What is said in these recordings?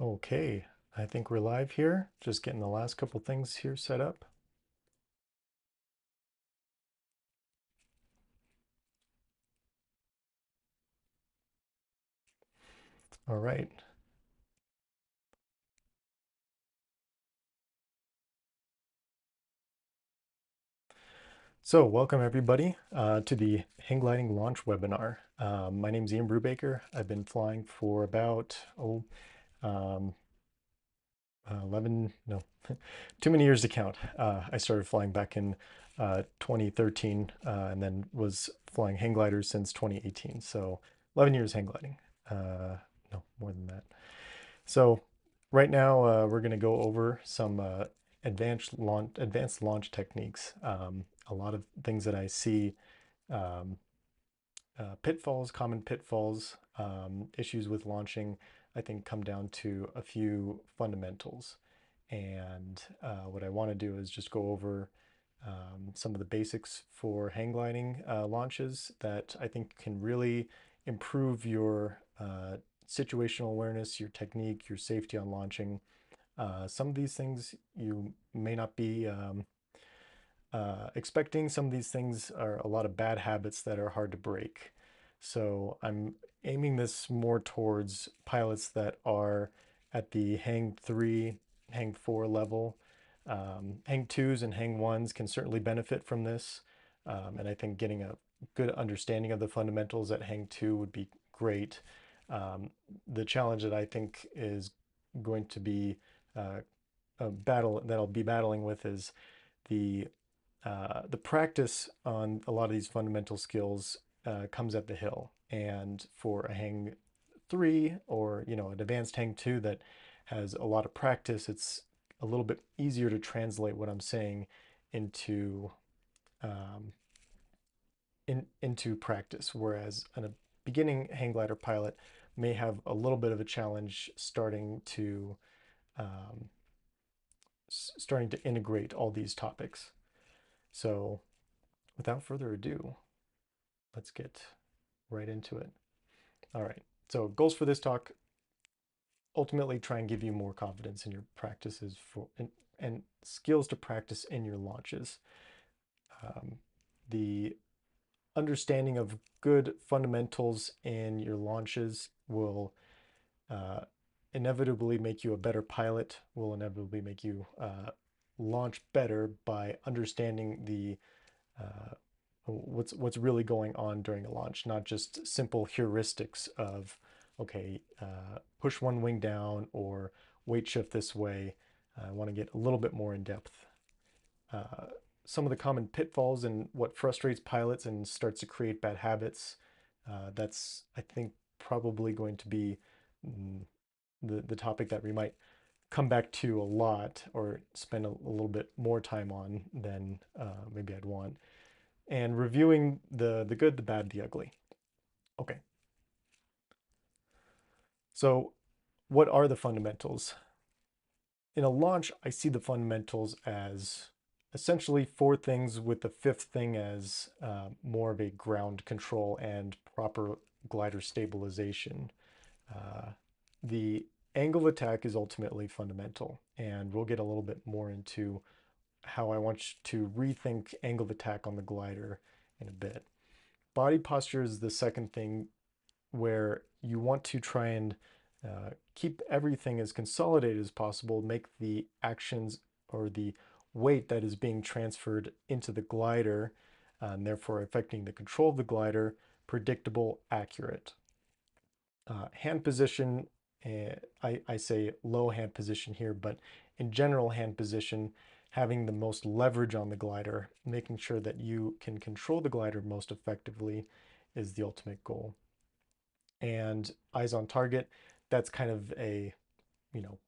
Okay, I think we're live here. Just getting the last couple things here set up. All right. So welcome everybody to the hang gliding launch webinar. My name is Ian Brubaker. I've been flying for about, um, 11, no, too many years to count. I started flying back in 2013 and then was flying hang gliders since 2018. So 11 years hang gliding. No, more than that. So right now we're going to go over some advanced launch techniques. A lot of things that I see, um, pitfalls, common pitfalls, issues with launching, I think come down to a few fundamentals. And what I want to do is just go over some of the basics for hang gliding launches that I think can really improve your situational awareness, your technique, your safety on launching. Some of these things you may not be expecting. Some of these things are a lot of bad habits that are hard to break. So I'm aiming this more towards pilots that are at the hang 3, hang 4 level. Hang 2s and hang 1s can certainly benefit from this. And I think getting a good understanding of the fundamentals at hang 2 would be great. The challenge that I think is going to be a battle that I'll be battling with is the the practice on a lot of these fundamental skills comes at the hill. And for a hang 3 or an advanced hang 2 that has a lot of practice, it's a little bit easier to translate what I'm saying into um, into practice. Whereas a beginning hang glider pilot may have a little bit of a challenge um, starting to integrate all these topics. So without further ado, let's get right into it. All right. So goals for this talk, ultimately try and give you more confidence in your practices and skills to practice in your launches. Um, the understanding of good fundamentals in your launches will uh, inevitably make you a better pilot, will inevitably make you launch better by understanding the what's really going on during a launch, not just simple heuristics of, okay, push one wing down or weight shift this way. I want to get a little bit more in depth. Uh, some of the common pitfalls and what frustrates pilots and starts to create bad habits. That's, I think, probably going to be mm, the topic that we might come back to a lot or spend a little bit more time on than maybe I'd want, and reviewing the good, the bad, the ugly. Okay, so what are the fundamentals? In a launch, I see the fundamentals as essentially four things, with the fifth thing as more of a ground control and proper glider stabilization. Uh, the angle of attack is ultimately fundamental, and we'll get a little bit more into how I want you to rethink angle of attack on the glider in a bit. Body posture is the second thing, where you want to try and keep everything as consolidated as possible, make the actions or the weight that is being transferred into the glider, and therefore affecting the control of the glider, predictable, accurate. Hand position, I say low hand position here, but in general, hand position, having the most leverage on the glider, making sure that you can control the glider most effectively is the ultimate goal. And eyes on target, that's kind of a, you know,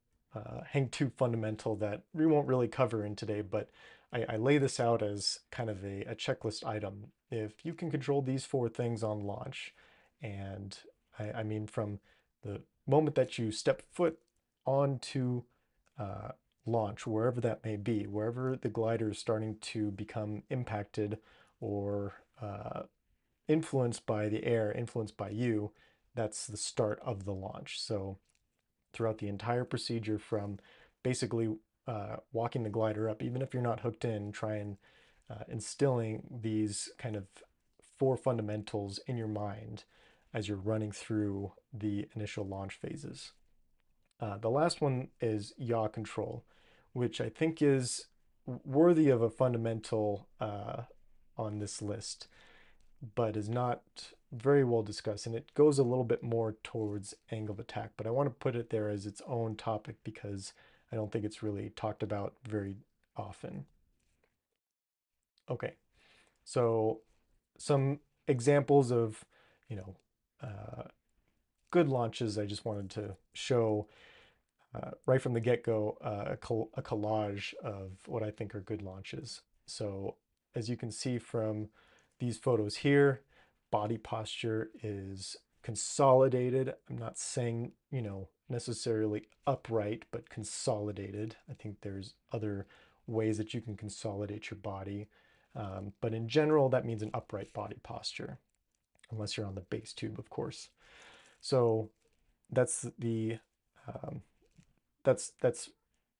hang two fundamental that we won't really cover in today, but I lay this out as kind of a checklist item. If you can control these four things on launch, and I mean from the moment that you step foot onto uh, launch, wherever that may be, wherever the glider is starting to become impacted or influenced by the air, influenced by you, that's the start of the launch. So throughout the entire procedure from basically walking the glider up, even if you're not hooked in, try and instilling these kind of four fundamentals in your mind as you're running through the initial launch phases. The last one is yaw control, which I think is worthy of a fundamental on this list, but is not very well discussed. And it goes a little bit more towards angle of attack, but I want to put it there as its own topic because I don't think it's really talked about very often. Okay, so some examples of, you know, uh, good launches I just wanted to show right from the get-go, a collage of what I think are good launches. So as you can see from these photos here, body posture is consolidated. I'm not saying, necessarily upright, but consolidated. I think there's other ways that you can consolidate your body. But in general, that means an upright body posture, unless you're on the base tube, of course. So that's the um, that's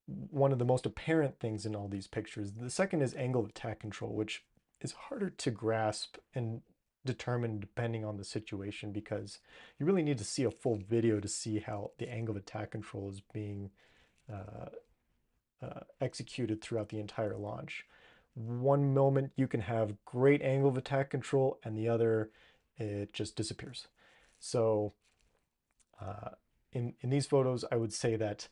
one of the most apparent things in all these pictures. The second is angle of attack control, which is harder to grasp and determine depending on the situation because you really need to see a full video to see how the angle of attack control is being uh, executed throughout the entire launch. One moment you can have great angle of attack control and the other it just disappears. So uh, in these photos, I would say that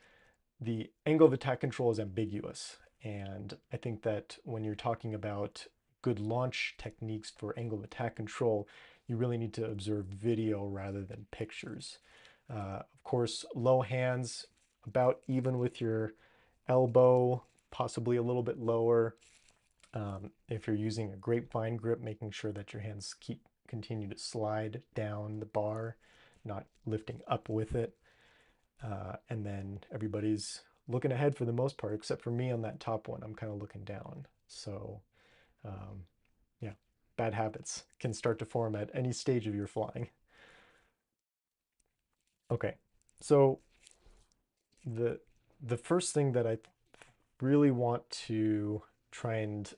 the angle of attack control is ambiguous. And I think that when you're talking about good launch techniques for angle of attack control, you really need to observe video rather than pictures. Of course, low hands, about even with your elbow, possibly a little bit lower. If you're using a grapevine grip, making sure that your hands continue to slide down the bar, not lifting up with it. And then everybody's looking ahead for the most part, except for me on that top one. I'm kind of looking down. So, um, yeah, bad habits can start to form at any stage of your flying. Okay, so the the first thing that I really want to try and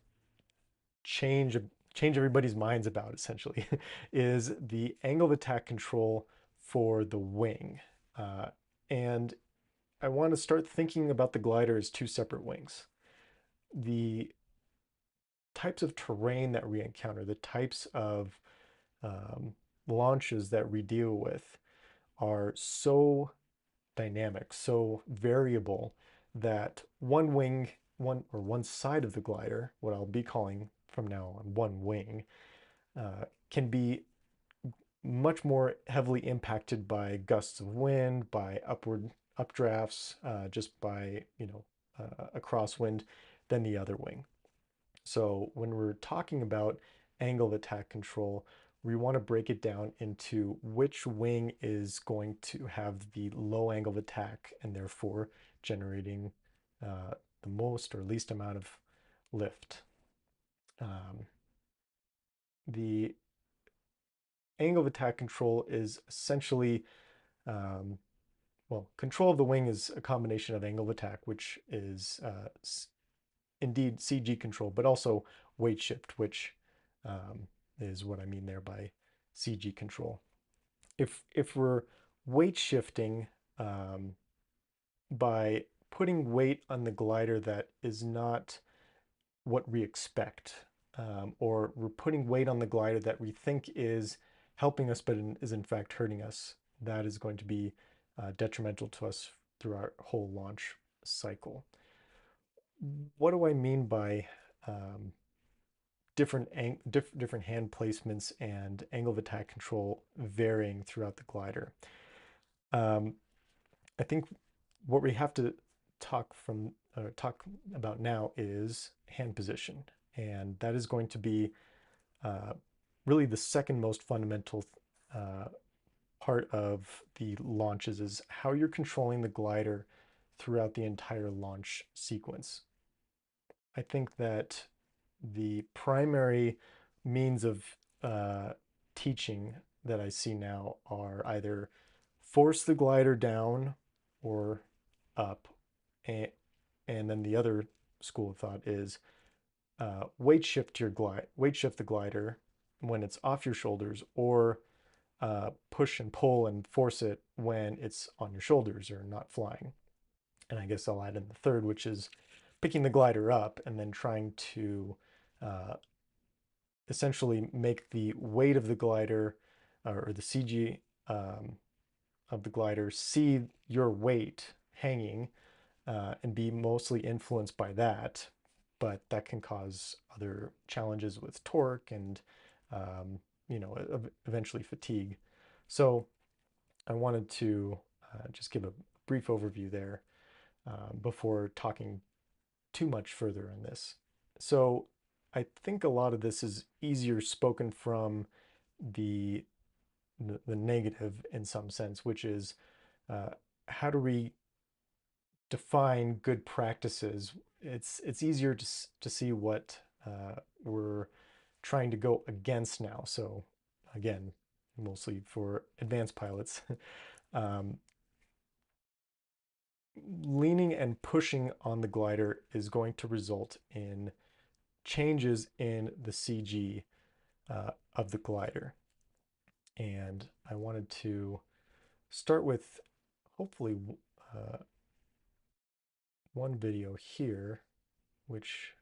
change change everybody's minds about essentially is the angle of attack control for the wing. And I want to start thinking about the glider as two separate wings. The types of terrain that we encounter, the types of um, launches that we deal with are so dynamic, so variable that one wing, one side of the glider, what I'll be calling from now on one wing, can be much more heavily impacted by gusts of wind, by upward updrafts, just by a crosswind than the other wing. So when we're talking about angle of attack control, we want to break it down into which wing is going to have the low angle of attack and therefore generating the most or least amount of lift. Um, the angle of attack control is essentially, um, well, control of the wing is a combination of angle of attack, which is indeed CG control, but also weight shift, which um, is what I mean there by CG control. If we're weight shifting by putting weight on the glider that is not what we expect, or we're putting weight on the glider that we think is helping us, but is in fact hurting us, that is going to be detrimental to us through our whole launch cycle. What do I mean by um, different hand placements and angle of attack control varying throughout the glider? Um, I think what we have to talk about now is hand position, and that is going to be uh, really the second most fundamental uh, part of the launches is how you're controlling the glider throughout the entire launch sequence. I think that the primary means of teaching that I see now are either force the glider down or up. And then the other school of thought is weight shift the glider when it's off your shoulders, or push and pull and force it when it's on your shoulders or not flying. And I guess I'll add in the third, which is picking the glider up and then trying to uh, essentially make the weight of the glider or the CG of the glider see your weight hanging and be mostly influenced by that. But that can cause other challenges with torque and, you know, eventually fatigue. So I wanted to just give a brief overview there before talking too much further on this. So I think a lot of this is easier spoken from the the negative in some sense, which is uh, how do we define good practices? It's easier to see what we're trying to go against now. So again, mostly for advanced pilots, um, leaning and pushing on the glider is going to result in changes in the CG of the glider. And I wanted to start with hopefully uh, one video here, which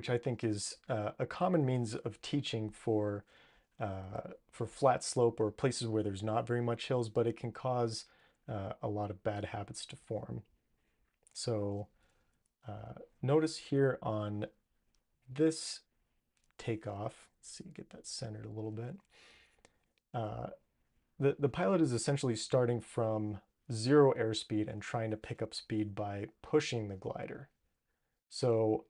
I think is a common means of teaching for flat slope or places where there's not very much hills, but it can cause a lot of bad habits to form. So notice here on this takeoff, let's see, get that centered a little bit. The pilot is essentially starting from zero airspeed and trying to pick up speed by pushing the glider. So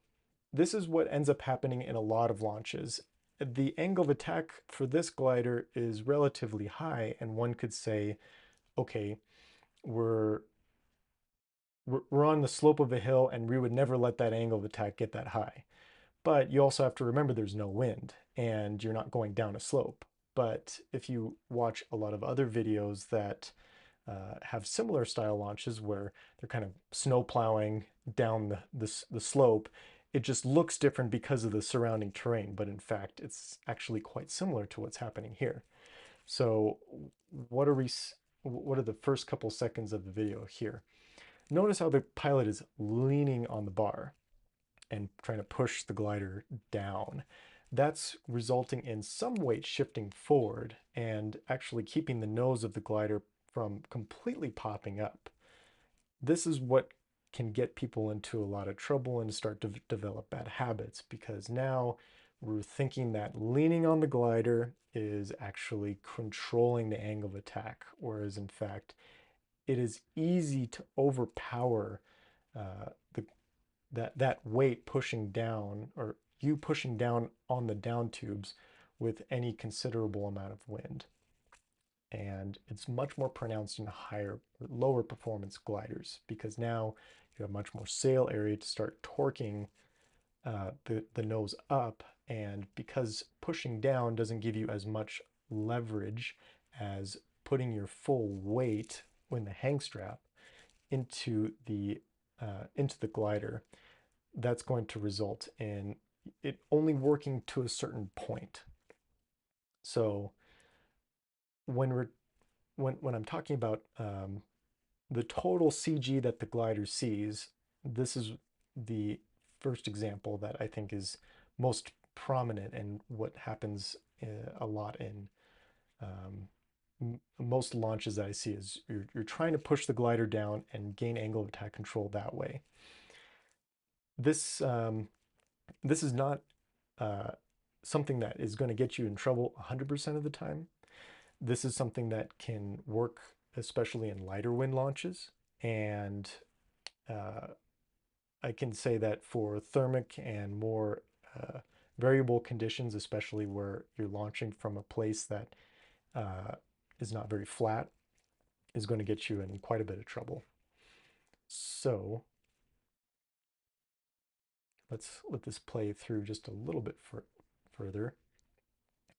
this is what ends up happening in a lot of launches. The angle of attack for this glider is relatively high, and one could say, okay, we're we're on the slope of a hill and we would never let that angle of attack get that high. But you also have to remember there's no wind and you're not going down a slope. But if you watch a lot of other videos that have similar style launches where they're kind of snow plowing down the slope, it just looks different because of the surrounding terrain. But in fact, it's actually quite similar to what's happening here. So what are we, what are the first couple seconds of the video here? Notice how the pilot is leaning on the bar and trying to push the glider down. That's resulting in some weight shifting forward and actually keeping the nose of the glider from completely popping up. This is what can get people into a lot of trouble and start to develop bad habits, because now we're thinking that leaning on the glider is actually controlling the angle of attack, whereas in fact, it is easy to overpower the that weight pushing down, or you pushing down on the down tubes with any considerable amount of wind. And it's much more pronounced in lower performance gliders, because now you have much more sail area to start torquing the nose up. And because pushing down doesn't give you as much leverage as putting your full weight in the hang strap into the glider, that's going to result in it only working to a certain point. So when we're when I'm talking about the total CG that the glider sees, this is the first example that I think is most prominent and what happens a lot in most launches that I see is you're trying to push the glider down and gain angle of attack control that way. This this is not uh, something that is going to get you in trouble 100% of the time. This is something that can work especially in lighter wind launches. And uh, I can say that for thermic and more variable conditions, especially where you're launching from a place that uh, is not very flat, is going to get you in quite a bit of trouble. So let's let this play through just a little bit further.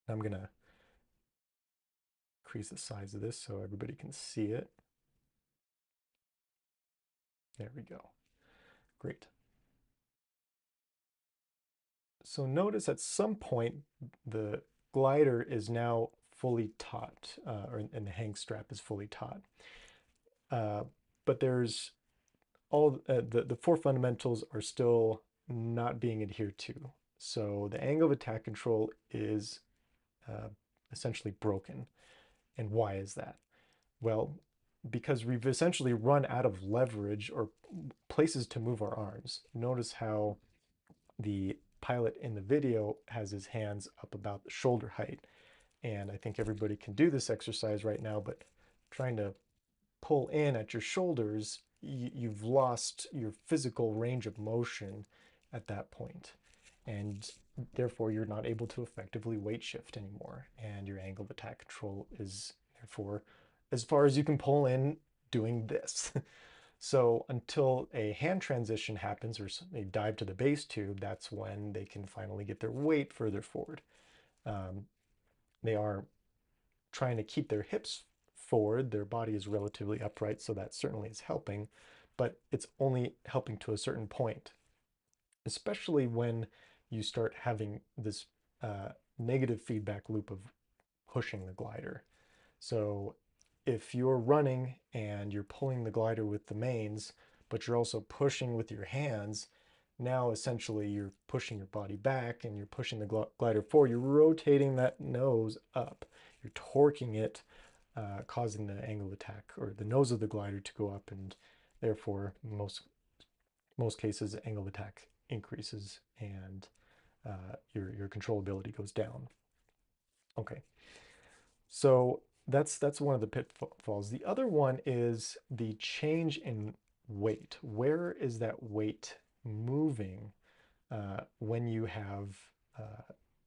I'm going to increase the size of this so everybody can see it. There we go. Great. So notice at some point the glider is now fully taut, and the hang strap is fully taut. But there's the four fundamentals are still not being adhered to. So the angle of attack control is uh, essentially broken. And why is that? Well, because we've essentially run out of leverage or places to move our arms. Notice how the pilot in the video has his hands up about the shoulder height. And I think everybody can do this exercise right now, but trying to pull in at your shoulders, you've lost your physical range of motion at that point. And therefore, you're not able to effectively weight shift anymore. And your angle of attack control is therefore as far as you can pull in doing this. So until a hand transition happens or they dive to the base tube, that's when they can finally get their weight further forward. They are trying to keep their hips forward. Their body is relatively upright, so that certainly is helping, but it's only helping to a certain point, especially when you start having this negative feedback loop of pushing the glider. So if you're running and you're pulling the glider with the mains, but you're also pushing with your hands, now essentially you're pushing your body back and you're pushing the glider forward. You're rotating that nose up. You're torquing it, causing the angle of attack or the nose of the glider to go up, and therefore most cases angle of attack increases and your controllability goes down. Okay, so that's one of the pitfalls. The other one is the change in weight. Where is that weight moving when you have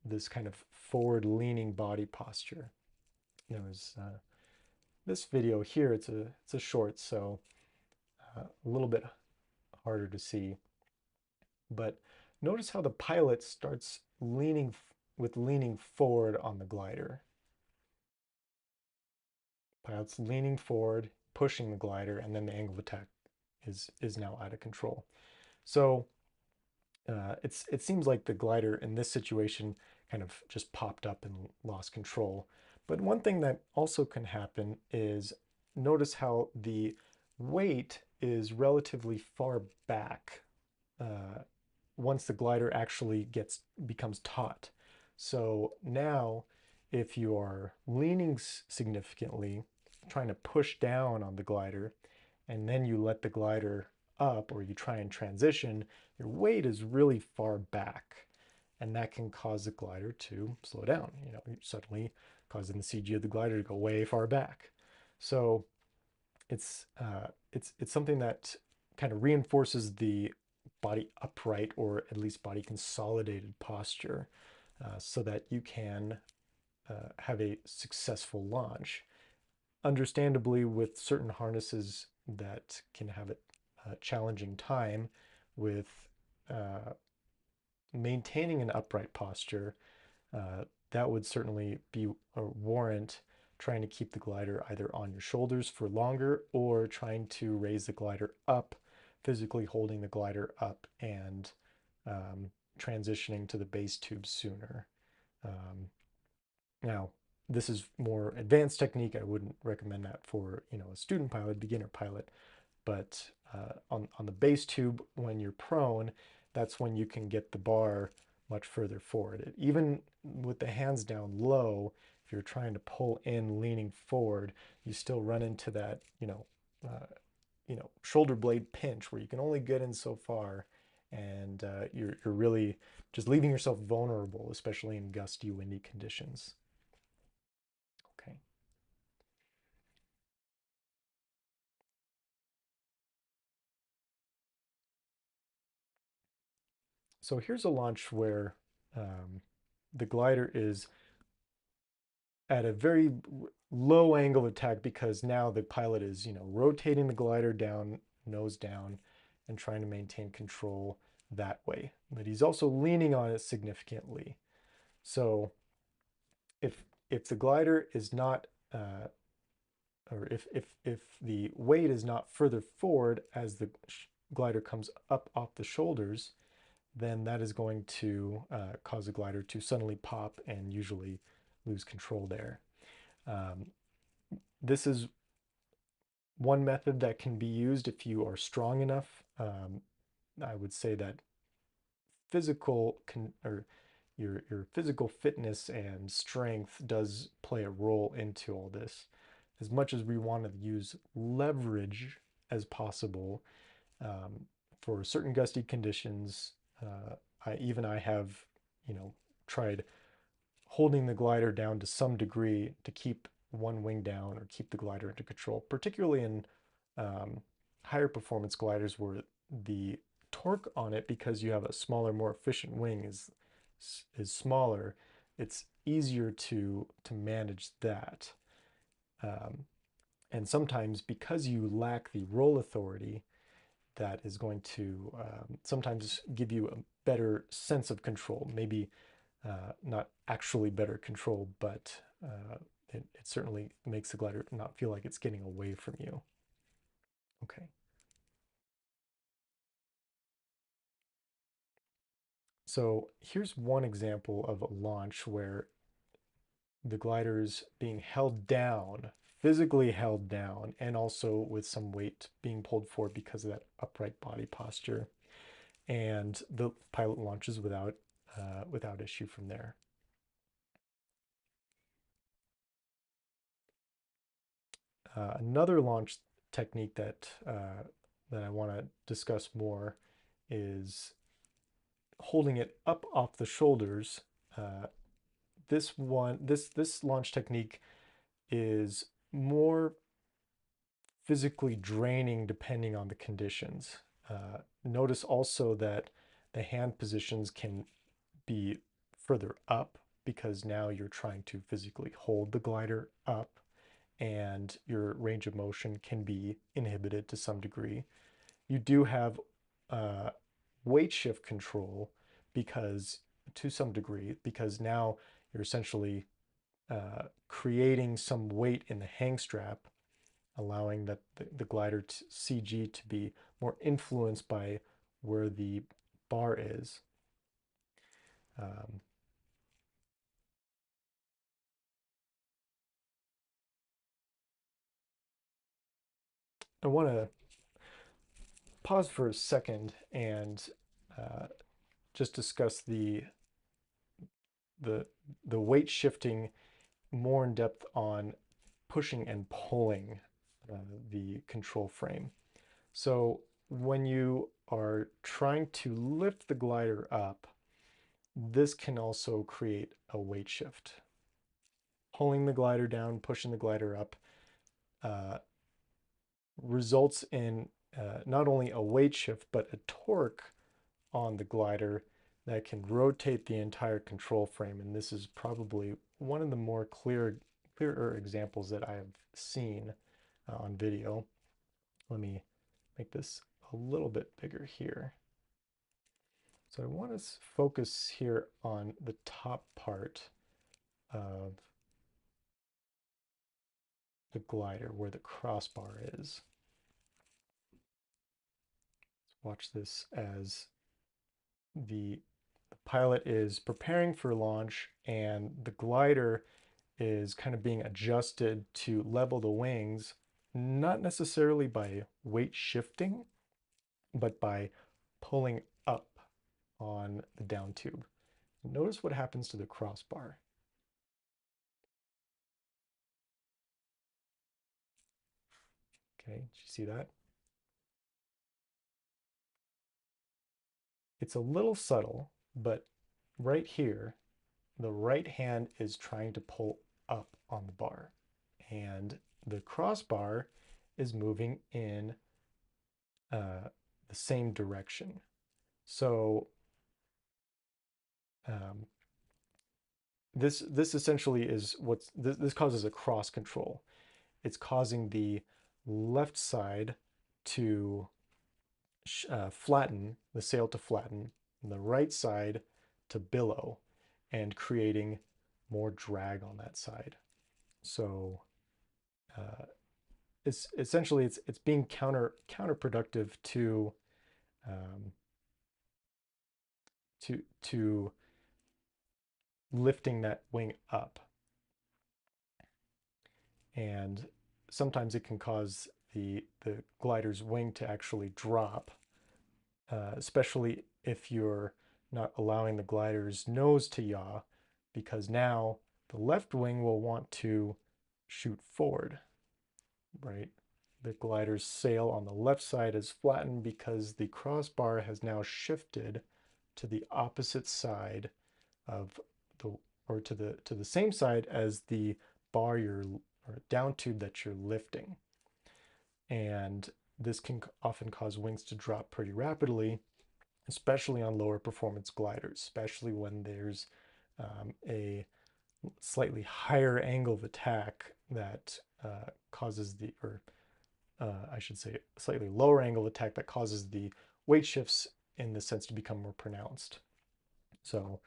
this kind of forward-leaning body posture? There's this video here. It's a short, so a little bit harder to see. But notice how the pilot starts leaning forward on the glider. Pilot's leaning forward, pushing the glider, and then the angle of attack is now out of control. So it seems like the glider in this situation kind of just popped up and lost control. But one thing that also can happen is notice how the weight is relatively far back once the glider actually becomes taut. So now if you are leaning significantly, trying to push down on the glider, and then you let the glider up or you try and transition, your weight is really far back. And that can cause the glider to slow down, suddenly causing the CG of the glider to go way far back. So it's something that kind of reinforces the body upright or at least body consolidated posture so that you can have a successful launch. Understandably, with certain harnesses that can have a challenging time with maintaining an upright posture, that would certainly be a warrant trying to keep the glider either on your shoulders for longer or trying to raise the glider up, physically holding the glider up and transitioning to the base tube sooner. Now, this is more advanced technique. I wouldn't recommend that for a student pilot, beginner pilot, but on the base tube, when you're prone, that's when you can get the bar much further forward. Even with the hands down low, if you're trying to pull in leaning forward, you still run into that shoulder blade pinch where you can only get in so far, and you're really just leaving yourself vulnerable, especially in gusty, windy conditions. Okay. So here's a launch where the glider is at a very low angle of attack because now the pilot is, rotating the glider down, nose down, and trying to maintain control that way. But he's also leaning on it significantly. So if the glider is not or if the weight is not further forward as the glider comes up off the shoulders, then that is going to cause the glider to suddenly pop and usually lose control there. Um, this is one method that can be used if you are strong enough. I would say that physical or your physical fitness and strength does play a role into all this. As much as we want to use leverage as possible for certain gusty conditions, I have, you know, tried holding the glider down to some degree to keep one wing down or keep the glider under control, particularly in um, higher performance gliders where the torque on it, because you have a smaller, more efficient wing, is smaller. It's easier to manage that. Um, and sometimes because you lack the roll authority, that is going to sometimes give you a better sense of control. Maybe not actually better control, but it certainly makes the glider not feel like it's getting away from you. Okay. So here's one example of a launch where the glider's being held down, physically held down, and also with some weight being pulled forward because of that upright body posture. And the pilot launches without issue from there. Another launch technique that I want to discuss more is holding it up off the shoulders. Uh, this launch technique is more physically draining depending on the conditions. Notice also that the hand positions can be further up because now you're trying to physically hold the glider up and your range of motion can be inhibited to some degree. You do have uh, weight shift control because to some degree, because now you're essentially creating some weight in the hang strap, allowing the glider CG to be more influenced by where the bar is. Um, I want to pause for a second and uh, just discuss the the weight shifting more in depth on pushing and pulling uh, the control frame. So when you are trying to lift the glider up, this can also create a weight shift. Pulling the glider down, pushing the glider up uh, results in not only a weight shift, but a torque on the glider that can rotate the entire control frame. And this is probably one of the more clearer examples that I have seen on video. Let me make this a little bit bigger here. So I want to focus here on the top part of the glider where the crossbar is. Watch this as the pilot is preparing for launch and the glider is kind of being adjusted to level the wings, not necessarily by weight shifting, but by pulling up on the down tube. Notice what happens to the crossbar. Okay, did you see that? It's a little subtle, but right here, the right hand is trying to pull up on the bar, and the crossbar is moving in the same direction. So um, this essentially is this causes a cross control. It's causing the left side to flatten, the sail to flatten, and the right side to billow. and creating more drag on that side. So uh, it's essentially it's being counterproductive um, to lifting that wing up, and sometimes it can cause the glider's wing to actually drop, especially if you're not allowing the glider's nose to yaw, because now the left wing will want to shoot forward, right? The glider's sail on the left side is flattened because the crossbar has now shifted to the opposite side of the, or to the same side as the bar you're, or down tube that you're lifting. And this can often cause wings to drop pretty rapidly, especially on lower performance gliders, especially when there's a slightly higher angle of attack that causes the, or I should say, a slightly lower angle of attack that causes the weight shifts in the sense to become more pronounced. So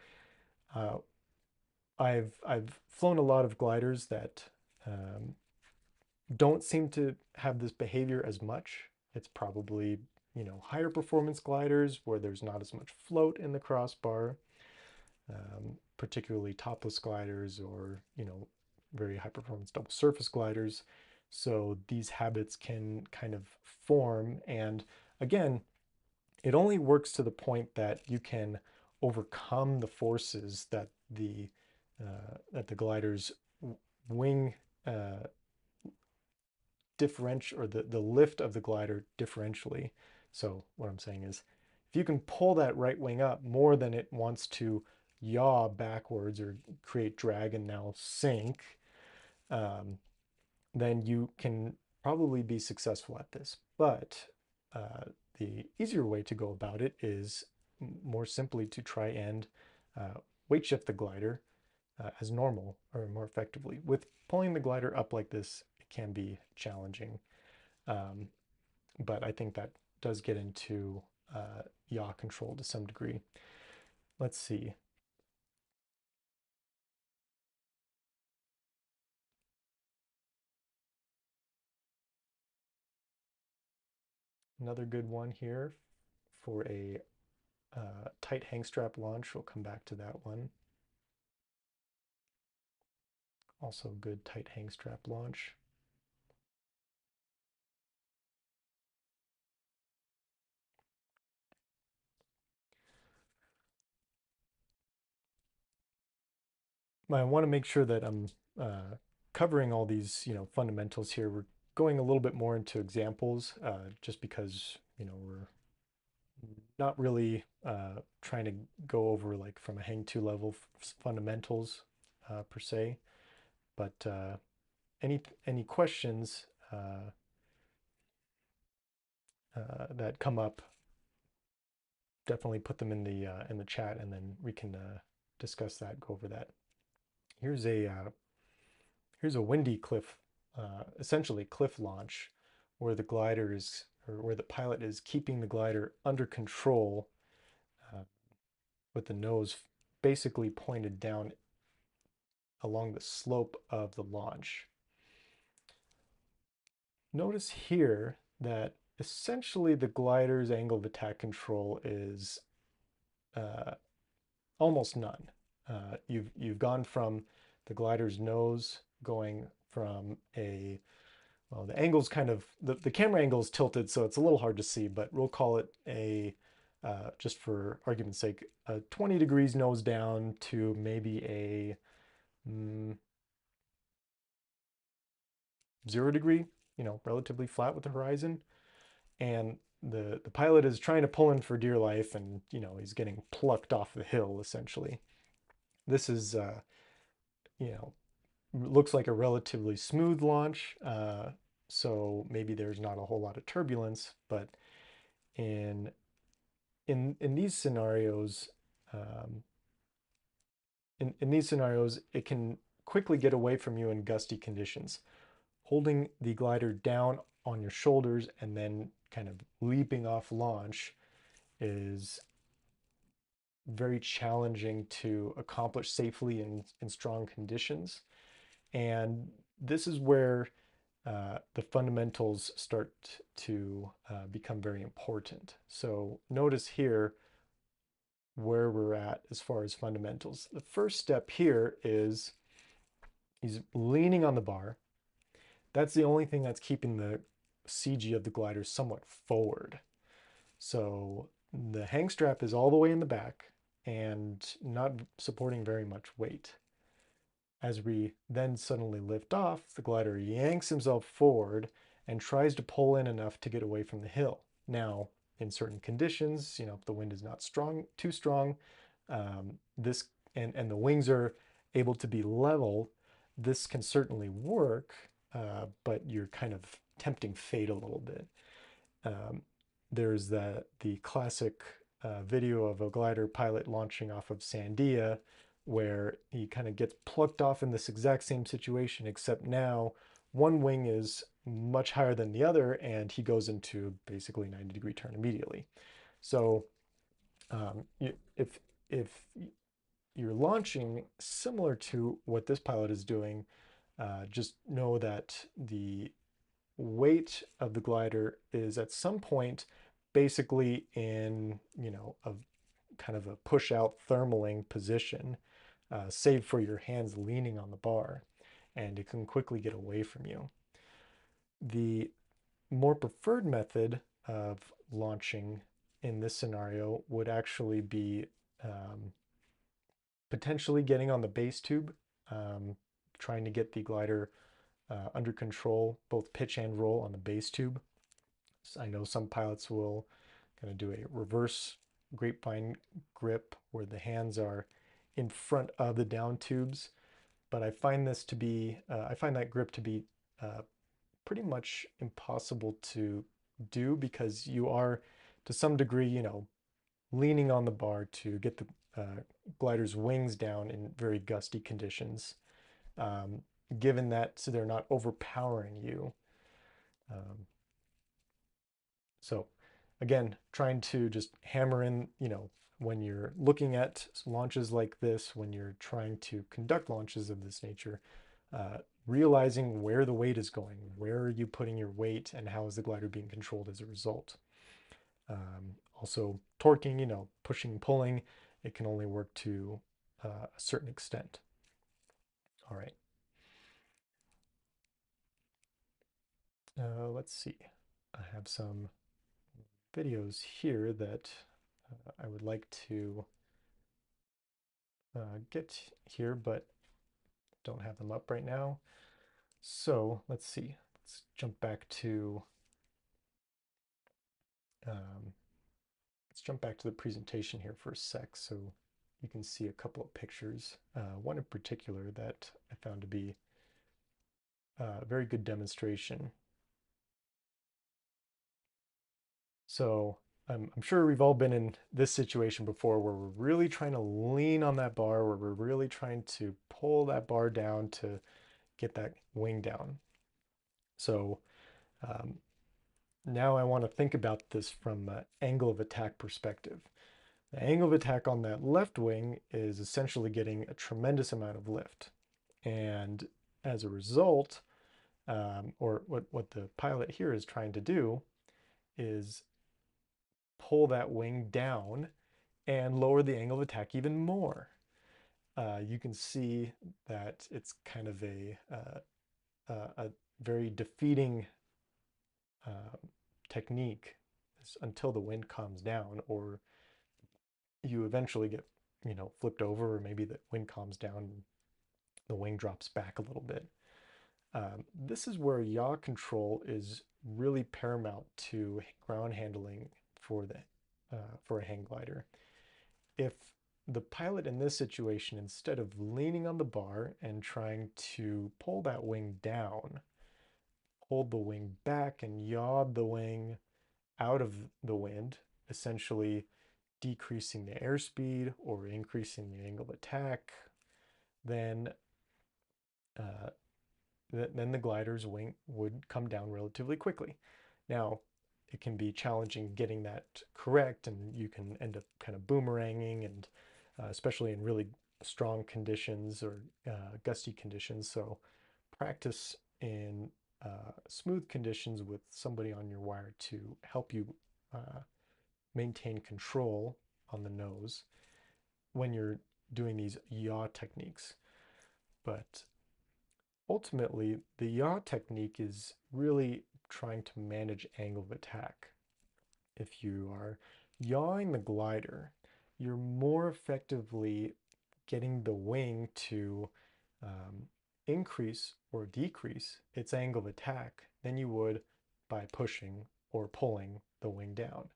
uh, I've flown a lot of gliders that um, don't seem to have this behavior as much. It's probably, higher performance gliders where there's not as much float in the crossbar, particularly topless gliders or, very high performance double surface gliders. So these habits can kind of form. And again, it only works to the point that you can overcome the forces that the glider's wing differential, or the lift of the glider differentially. So what I'm saying is, if you can pull that right wing up more than it wants to yaw backwards or create drag and now sink, um, then you can probably be successful at this. But uh, the easier way to go about it is more simply to try and weight shift the glider as normal, or more effectively. With pulling the glider up like this, it can be challenging. Um, but I think that does get into yaw control to some degree. Let's see. Another good one here for a tight hang strap launch. We'll come back to that one. Also good tight hang strap launch. I want to make sure that I'm covering all these, fundamentals here. We're going a little bit more into examples, just because, we're not really trying to go over like from a hang two level fundamentals per se. But any questions that come up, definitely put them in the chat, and then we can discuss that, go over that. Here's a windy cliff, essentially cliff launch, where the glider is, or where the pilot is keeping the glider under control, uh, with the nose basically pointed down along the slope of the launch. Notice here that essentially the glider's angle of attack control is uh, almost none. You've gone from the glider's nose going from a, well, the angle's kind of, the camera angle is tilted, so it's a little hard to see, but we'll call it a, just for argument's sake, a 20 degrees nose down to maybe a 0 degree, relatively flat with the horizon. And the pilot is trying to pull in for dear life, and he's getting plucked off the hill essentially. This is you know looks like a relatively smooth launch, so maybe there's not a whole lot of turbulence, but in in these scenarios, um, in these scenarios, it can quickly get away from you in gusty conditions. Holding the glider down on your shoulders and then kind of leaping off launch is very challenging to accomplish safely in strong conditions. And this is where the fundamentals start to become very important. So notice here where we're at as far as fundamentals. The first step here is he's leaning on the bar. That's the only thing that's keeping the CG of the glider somewhat forward. So the hang strap is all the way in the back and not supporting very much weight. As we then suddenly lift off, the glider yanks himself forward and tries to pull in enough to get away from the hill. Now, in certain conditions, if the wind is not too strong, this and the wings are able to be level, this can certainly work, but you're kind of tempting fate a little bit. Um, there's the classic video of a glider pilot launching off of Sandia, where he kind of gets plucked off in this exact same situation, except now one wing is much higher than the other, and he goes into basically 90-degree turn immediately. So if you're launching similar to what this pilot is doing, just know that the weight of the glider is at some point basically in, a kind of a push out thermaling position, save for your hands leaning on the bar, and it can quickly get away from you. The more preferred method of launching in this scenario would actually be potentially getting on the base tube, um, trying to get the glider under control, both pitch and roll on the base tube. So I know some pilots will kind of do a reverse grapevine grip where the hands are in front of the down tubes, but I find I find that grip to be pretty much impossible to do because you are to some degree, leaning on the bar to get the glider's wings down in very gusty conditions, um, given that so they're not overpowering you. Um, so again, trying to just hammer in, when you're looking at launches like this, when you're trying to conduct launches of this nature, realizing where the weight is going, where are you putting your weight, and how is the glider being controlled as a result. Also, torquing, pushing, pulling, it can only work to a certain extent. All right. Let's see. I have some videos here that I would like to get here, but don't have them up right now. So let's see. Let's jump back to um, let's jump back to the presentation here for a sec, so you can see a couple of pictures. One in particular that I found to be a very good demonstration. So I'm sure we've all been in this situation before where we're really trying to lean on that bar, where we're really trying to pull that bar down to get that wing down. So um, now I want to think about this from an angle of attack perspective. The angle of attack on that left wing is essentially getting a tremendous amount of lift. And as a result, or what the pilot here is trying to do is pull that wing down and lower the angle of attack even more. You can see that it's kind of a very defeating technique until the wind calms down, or you eventually get, flipped over, or maybe the wind calms down and the wing drops back a little bit. This is where yaw control is really paramount to ground handling for a hang glider. If the pilot in this situation, instead of leaning on the bar and trying to pull that wing down, pulled the wing back and yawed the wing out of the wind, essentially decreasing the airspeed or increasing the angle of attack, then uh, then the glider's wing would come down relatively quickly. Now, it can be challenging getting that correct, and you can end up kind of boomeranging and especially in really strong conditions or gusty conditions. So practice in smooth conditions with somebody on your wire to help you uh, maintain control on the nose when you're doing these yaw techniques. But ultimately, the yaw technique is really trying to manage angle of attack. If you are yawing the glider, you're more effectively getting the wing to um, increase or decrease its angle of attack than you would by pushing or pulling the wing down.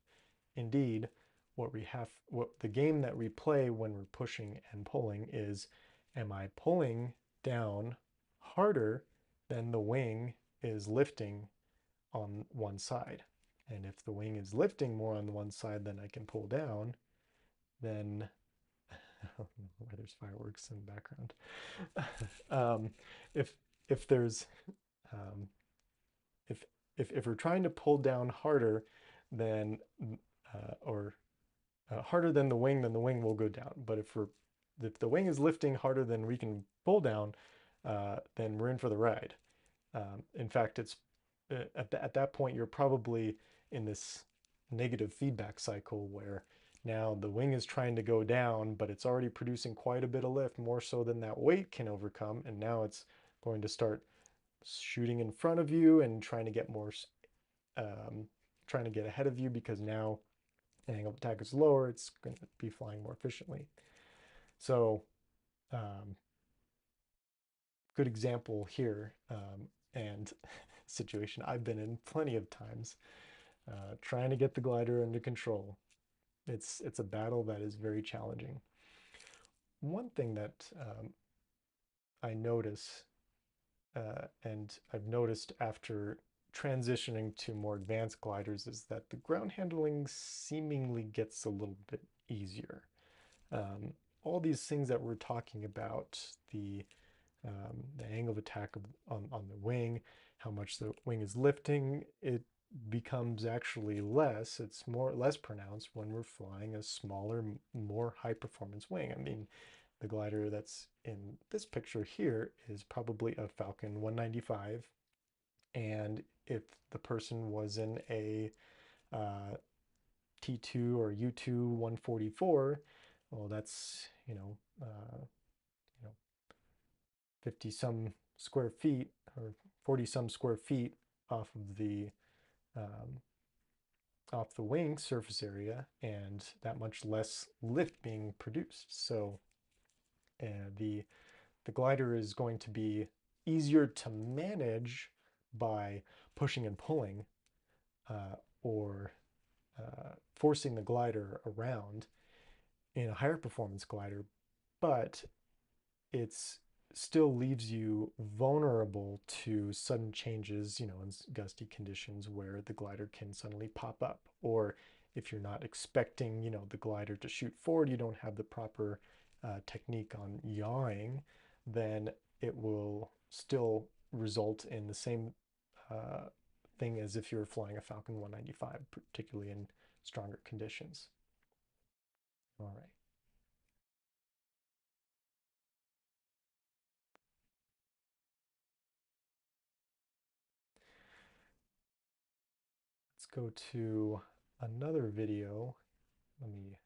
Indeed, what the game that we play when we're pushing and pulling is, am I pulling down harder than the wing is lifting on one side? And if the wing is lifting more on the one side than I can pull down, then I don't know why there's fireworks in the background. um, if if there's um, if if we're trying to pull down harder than or harder than the wing, then the wing will go down. But if the wing is lifting harder than we can pull down, then we're in for the ride. In fact, it's at that point you're probably in this negative feedback cycle where now the wing is trying to go down, but it's already producing quite a bit of lift, more so than that weight can overcome, and now it's going to start shooting in front of you and trying to get more, um, trying to get ahead of you because now angle of attack is lower, it's going to be flying more efficiently. So, um, good example here, and situation I've been in plenty of times, trying to get the glider under control. It's a battle that is very challenging. One thing that I notice, and I've noticed after transitioning to more advanced gliders, is that the ground handling seemingly gets a little bit easier. Um, all these things that we're talking about, the angle of attack on the wing, how much the wing is lifting, it becomes actually less. It's less pronounced when we're flying a smaller, more high performance wing. I mean, the glider that's in this picture here is probably a Falcon 195. And if the person was in a T2 or U2 144, well, that's, you know, 50 some square feet or 40 some square feet off of um, the wing surface area and that much less lift being produced. So uh, the the glider is going to be easier to manage by pushing and pulling or forcing the glider around in a higher performance glider, but it's still leaves you vulnerable to sudden changes, in gusty conditions where the glider can suddenly pop up. Or if you're not expecting, the glider to shoot forward, you don't have the proper technique on yawing, then it will still result in the same uh, thing as if you're flying a Falcon 195, particularly in stronger conditions. All right. Let's go to another video. Let me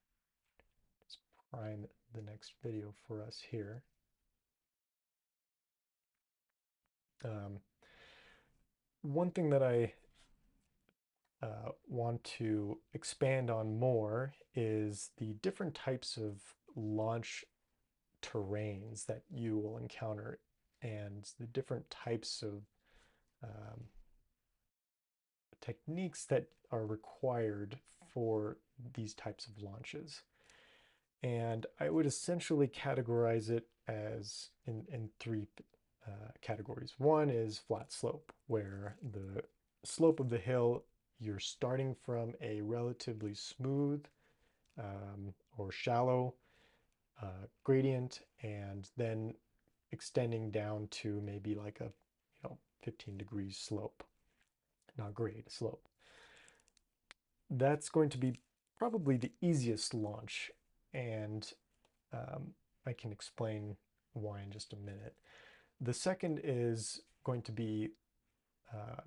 just prime the next video for us here. Um, one thing that I want to expand on more is the different types of launch terrains that you will encounter and the different types of um, techniques that are required for these types of launches. And I would essentially categorize it as in three categories. One is flat slope, where the slope of the hill, you're starting from a relatively smooth or shallow gradient and then extending down to maybe like a 15 degrees slope, not grade, slope. That's going to be probably the easiest launch, and Um, I can explain why in just a minute. The second is going to be uh,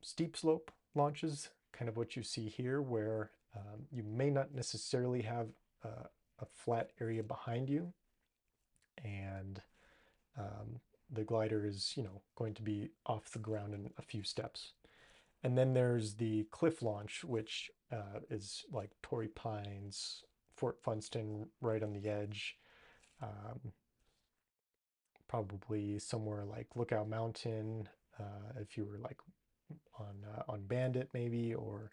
steep slope launches, kind of what you see here, where you may not necessarily have a flat area behind you, and um, the glider is, going to be off the ground in a few steps. And then there's the cliff launch, which is like Torrey Pines, Fort Funston, right on the edge. Um, Probably somewhere like Lookout Mountain, if you were like on Bandit maybe, or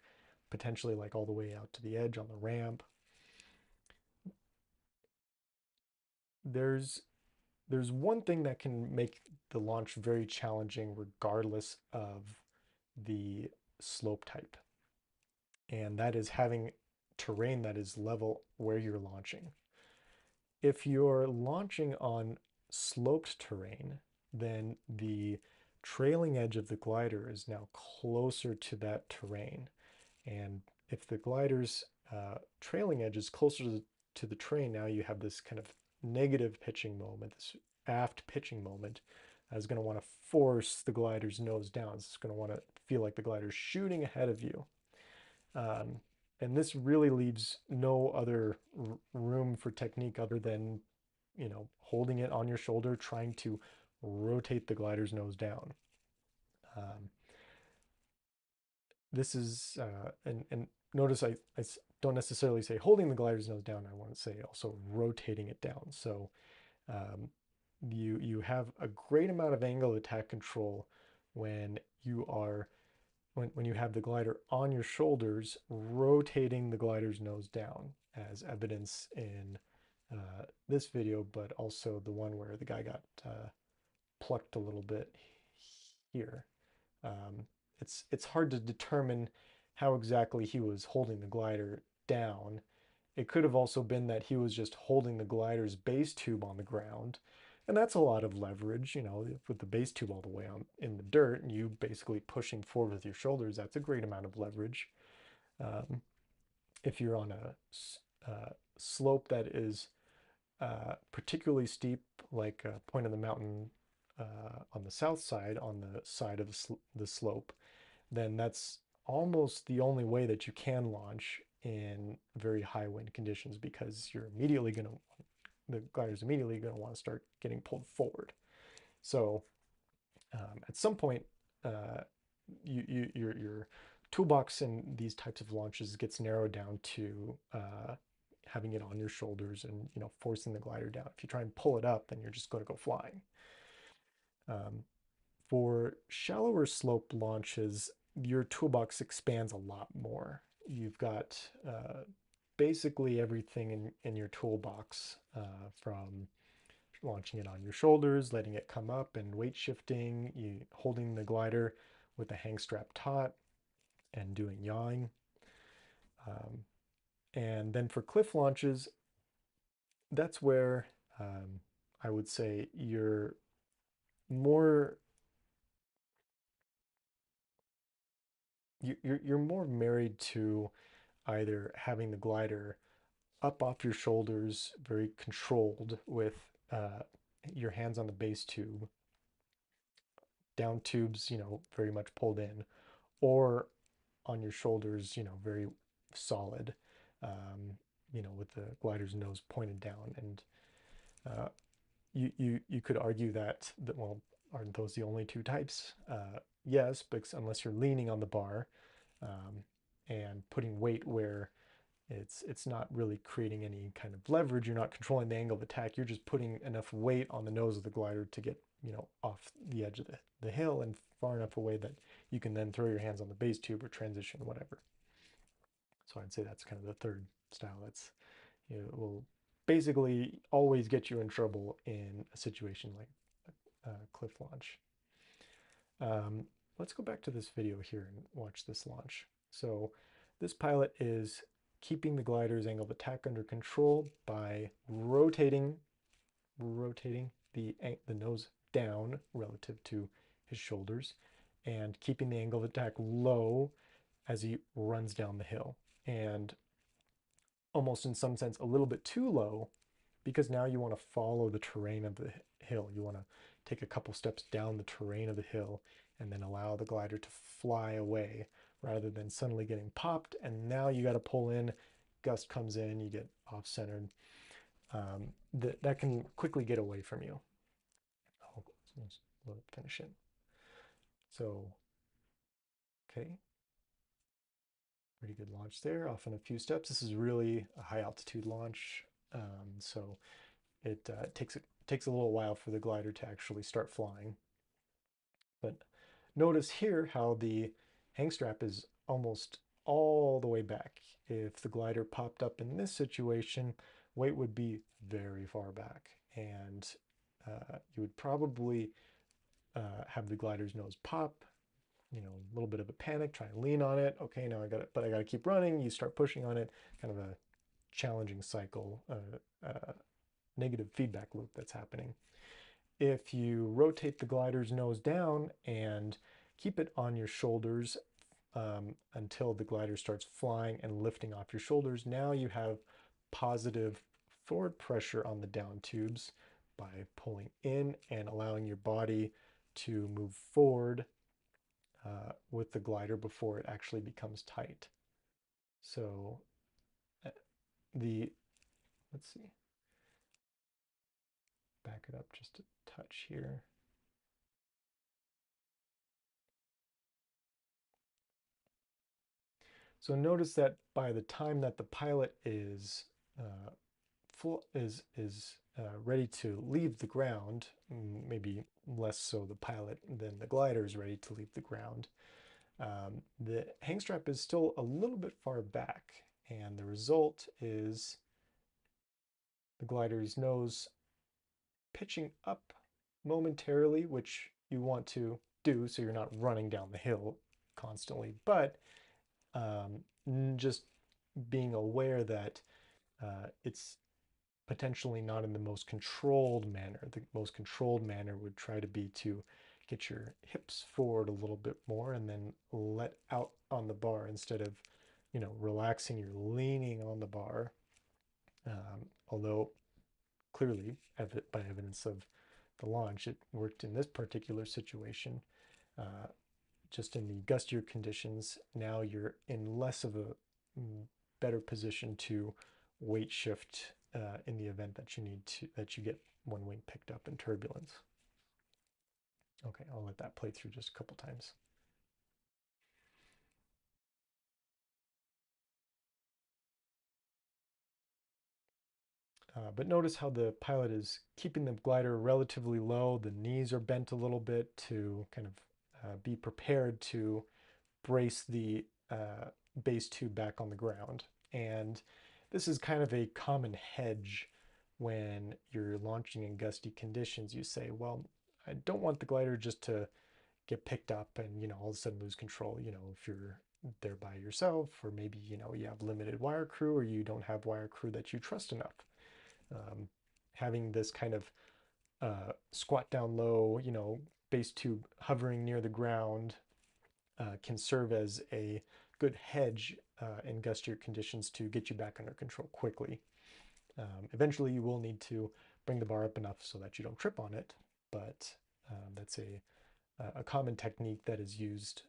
potentially like all the way out to the edge on the ramp. There's there's one thing that can make the launch very challenging regardless of the slope type, and that is having terrain that is level where you're launching. If you're launching on sloped terrain, then the trailing edge of the glider is now closer to that terrain. And if the glider's trailing edge is closer to the terrain, now you have this kind of negative pitching moment, this aft pitching moment, is going to want to force the glider's nose down. It's going to want to feel like the glider's shooting ahead of you. Um, and this really leaves no other room for technique other than, holding it on your shoulder, trying to rotate the glider's nose down. Um, this is, and notice I don't necessarily say holding the glider's nose down. I want to say also rotating it down. So um, you have a great amount of angle of attack control when you are when you have the glider on your shoulders, rotating the glider's nose down, as evidence in this video, but also the one where the guy got plucked a little bit here. Um, it's hard to determine how exactly he was holding the glider down. It could have also been that he was just holding the glider's base tube on the ground. And that's a lot of leverage, with the base tube all the way on in the dirt and you basically pushing forward with your shoulders, that's a great amount of leverage. Um, if you're on a slope that is particularly steep, like a point of the mountain on the south side, on the side of the slope, then that's almost the only way that you can launch in very high wind conditions because the glider's immediately going to want to start getting pulled forward. So at some point, uh, your toolbox in these types of launches gets narrowed down to having it on your shoulders and forcing the glider down. If you try and pull it up, then you're just going to go flying. Um, for shallower slope launches, your toolbox expands a lot more. You've got basically everything in your toolbox, from launching it on your shoulders, letting it come up and weight shifting, you holding the glider with a hang strap taut and doing yawing. And then for cliff launches, that's where I would say more you're more married to either having the glider up off your shoulders, very controlled with your hands on the base tube, down tubes, very much pulled in, or on your shoulders, very solid, with the glider's nose pointed down. And uh, you could argue that well, aren't those the only two types? Yes, because unless you're leaning on the bar um, and putting weight where it's not really creating any kind of leverage. You're not controlling the angle of attack. You're just putting enough weight on the nose of the glider to get, off the edge of the hill and far enough away that you can then throw your hands on the base tube or transition, whatever. So I'd say that's kind of the third style. That's, will basically always get you in trouble in a situation like cliff launch. Let's go back to this video here and watch this launch. So this pilot is keeping the glider's angle of attack under control by rotating the nose down relative to his shoulders and keeping the angle of attack low as he runs down the hill. And almost in some sense a little bit too low because now you want to follow the terrain of the hill. You want to take a couple steps down the terrain of the hill and then allow the glider to fly away rather than suddenly getting popped. And now you got to pull in, gust comes in, you get off centered. That can quickly get away from you. Oh, let's finish it. So, okay, pretty good launch there, off in a few steps. This is really a high altitude launch, so it takes a little while for the glider to actually start flying. But notice here how the hang strap is almost all the way back. If the glider popped up in this situation, weight would be very far back, and you would probably have the glider's nose pop, a little bit of a panic, try and lean on it. Okay, now I got it, but I got to keep running. You start pushing on it, kind of a challenging cycle, negative feedback loop that's happening. If you rotate the glider's nose down and keep it on your shoulders until the glider starts flying and lifting off your shoulders, now you have positive forward pressure on the down tubes by pulling in and allowing your body to move forward with the glider before it actually becomes tight. So uh, let's see, back it up just a touch here. So notice that by the time that the pilot is ready to leave the ground, maybe less so the pilot than the glider is ready to leave the ground, the hang strap is still a little bit far back, and the result is the glider's nose pitching up momentarily, which you want to do so you're not running down the hill constantly, but just being aware that it's potentially not in the most controlled manner. The most controlled manner would try to be to get your hips forward a little bit more and then let out on the bar instead of, relaxing. You're leaning on the bar. Although clearly, by evidence of the launch, it worked in this particular situation. Uh, just in the gustier conditions, now you're in less of a better position to weight shift in the event that you get one wing picked up in turbulence. Okay, I'll let that play through just a couple times. But notice how the pilot is keeping the glider relatively low. The knees are bent a little bit to kind of be prepared to brace the base tube back on the ground. And this is kind of a common hedge when you're launching in gusty conditions. You say, well, I don't want the glider just to get picked up and, all of a sudden lose control. If you're there by yourself, or maybe, you have limited wire crew, or you don't have wire crew that you trust enough. Having this kind of squat down low, base tube hovering near the ground can serve as a good hedge in gustier conditions to get you back under control quickly. Eventually, you will need to bring the bar up enough so that you don't trip on it, but that's a common technique that is used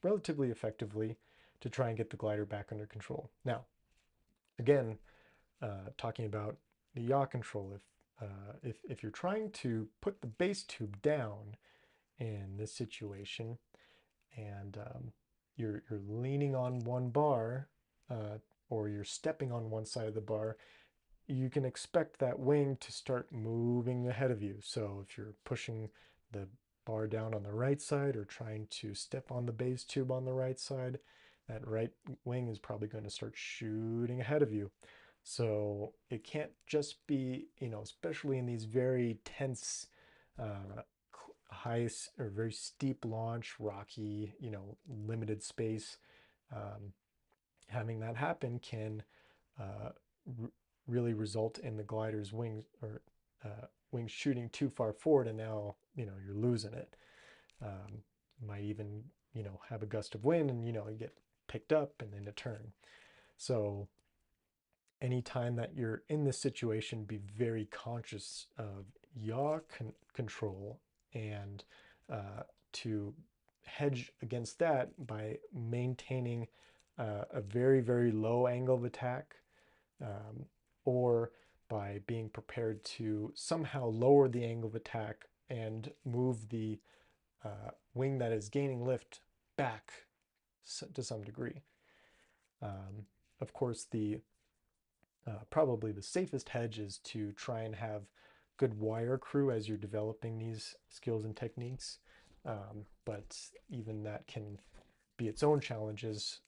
relatively effectively to try and get the glider back under control. Now, again, talking about the yaw control, if you're trying to put the base tube down in this situation, and you're leaning on one bar, or you're stepping on one side of the bar, you can expect that wing to start moving ahead of you. So if you're pushing the bar down on the right side or trying to step on the base tube on the right side, that right wing is probably going to start shooting ahead of you. So it can't just be, especially in these very tense, high or very steep launch, rocky, limited space. Having that happen can uh, really result in the glider's wings or wings shooting too far forward, and now you're losing it. Might even have a gust of wind, and you get picked up and then a turn. So anytime that you're in this situation, be very conscious of yaw control and to hedge against that by maintaining a very, very low angle of attack, um, or by being prepared to somehow lower the angle of attack and move the wing that is gaining lift back to some degree. Um, of course, the probably the safest hedge is to try and have good wire crew as you're developing these skills and techniques. But even that can be its own challenges.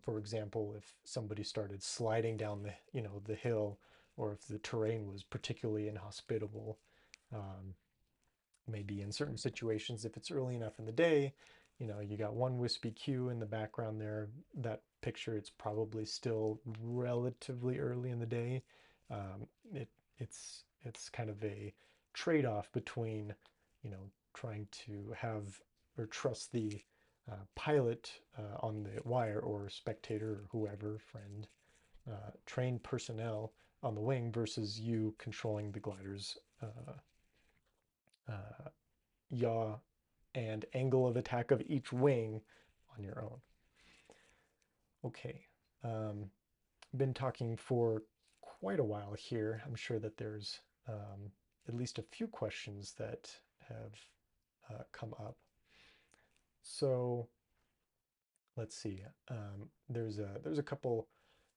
For example, if somebody started sliding down the hill, or if the terrain was particularly inhospitable, um, maybe in certain situations, if it's early enough in the day, you got one wispy Q in the background there, that picture, it's probably still relatively early in the day. Um, it, it's kind of a trade-off between, trying to have or trust the pilot on the wire, or spectator, or whoever, friend, trained personnel on the wing, versus you controlling the glider's uh, yaw and angle of attack of each wing on your own. Okay, been talking for quite a while here. I'm sure that there's at least a few questions that have come up. So let's see. There's a couple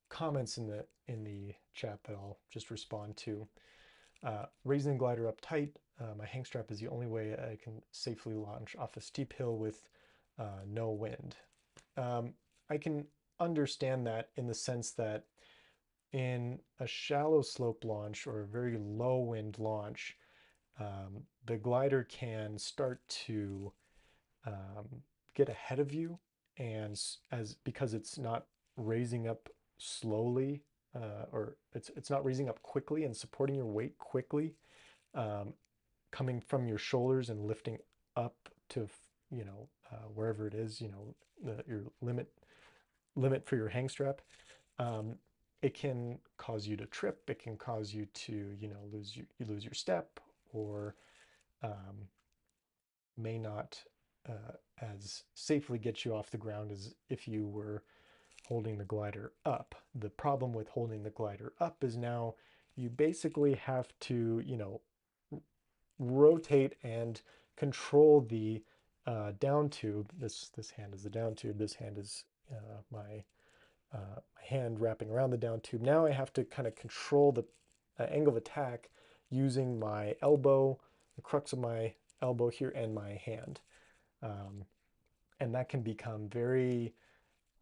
comments in the chat that I'll just respond to. Raising the glider up tight. My hang strap is the only way I can safely launch off a steep hill with no wind. I can understand that in the sense that in a shallow slope launch or a very low wind launch, the glider can start to um, get ahead of you, and because it's not raising up slowly, or it's not raising up quickly and supporting your weight quickly, um, coming from your shoulders and lifting up to wherever it is, your limit for your hang strap. Um, it can cause you to trip. It can cause you to lose your step, or um, may not as safely get you off the ground as if you were holding the glider up. The problem with holding the glider up is now you basically have to, rotate and control the down tube. This hand is the down tube. This hand is my hand wrapping around the down tube. Now I have to kind of control the angle of attack using my elbow, the crux of my elbow here, and my hand. Um, and that can become very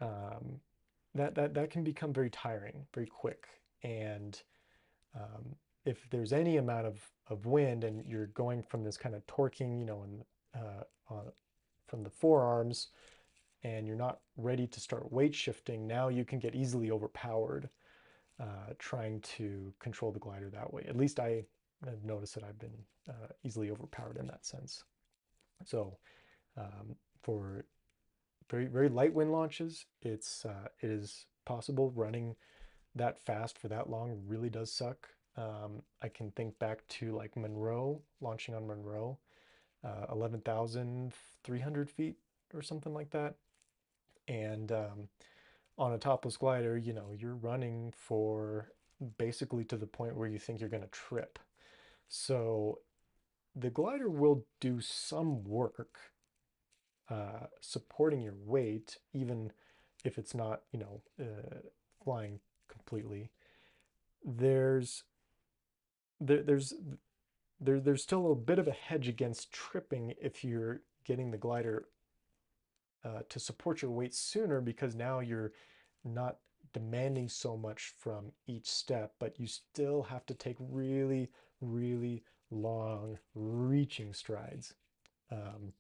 um, that can become very tiring very quick. And um, if there's any amount of wind and you're going from this kind of torquing, and from the forearms, and you're not ready to start weight shifting, now you can get easily overpowered trying to control the glider that way. At least I have noticed that I've been easily overpowered in that sense. So for very, very light wind launches, it is possible. Running that fast for that long really does suck. I can think back to like Monroe, launching on Monroe, 11,300 feet or something like that. And on a topless glider, you're running for basically to the point where you think you're going to trip. So the glider will do some work supporting your weight, even if it's not, flying completely. There's there's there's still a bit of a hedge against tripping if you're getting the glider to support your weight sooner, because now you're not demanding so much from each step, but you still have to take really, really long reaching strides. Um,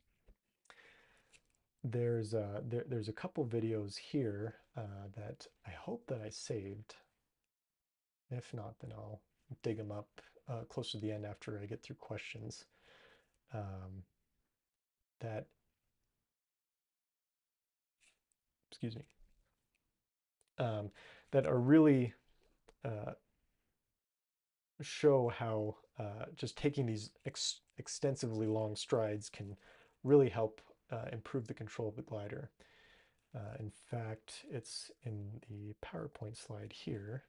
there's a couple videos here that I hope that I saved. If not, then I'll dig them up closer to the end after I get through questions. Um, that excuse me, that are really uh, show how just taking these extensively long strides can really help improve the control of the glider. In fact, it's in the PowerPoint slide here.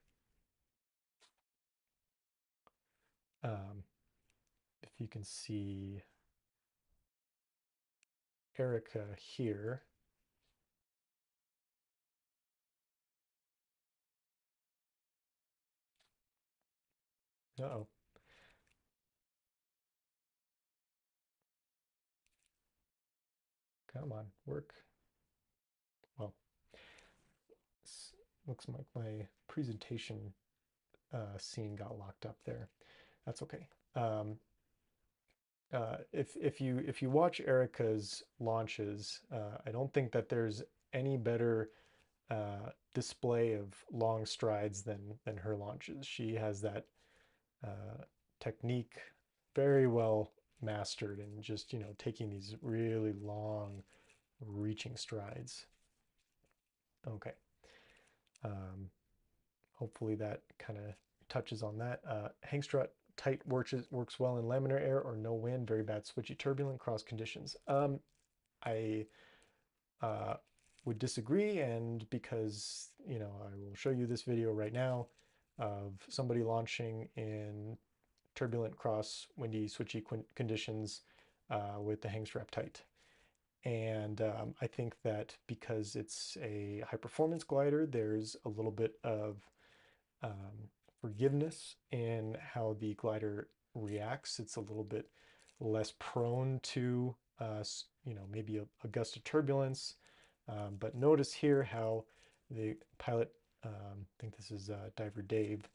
If you can see Erica here. Uh-oh. Come on, work. Well, looks like my presentation scene got locked up there. That's okay. If you watch Erica's launches, I don't think that there's any better display of long strides than her launches. She has that technique very well mastered and just taking these really long reaching strides. Okay. Um, Hopefully that kind of touches on that. Hang strut tight works well in laminar air or no wind, very bad switchy turbulent cross conditions. I uh, would disagree, and because I will show you this video right now of somebody launching in turbulent cross windy switchy conditions with the hang strap tight. And I think that because it's a high performance glider, there's a little bit of um, forgiveness in how the glider reacts. It's a little bit less prone to, maybe a gust of turbulence. But notice here how the pilot, I think this is Diver Dave,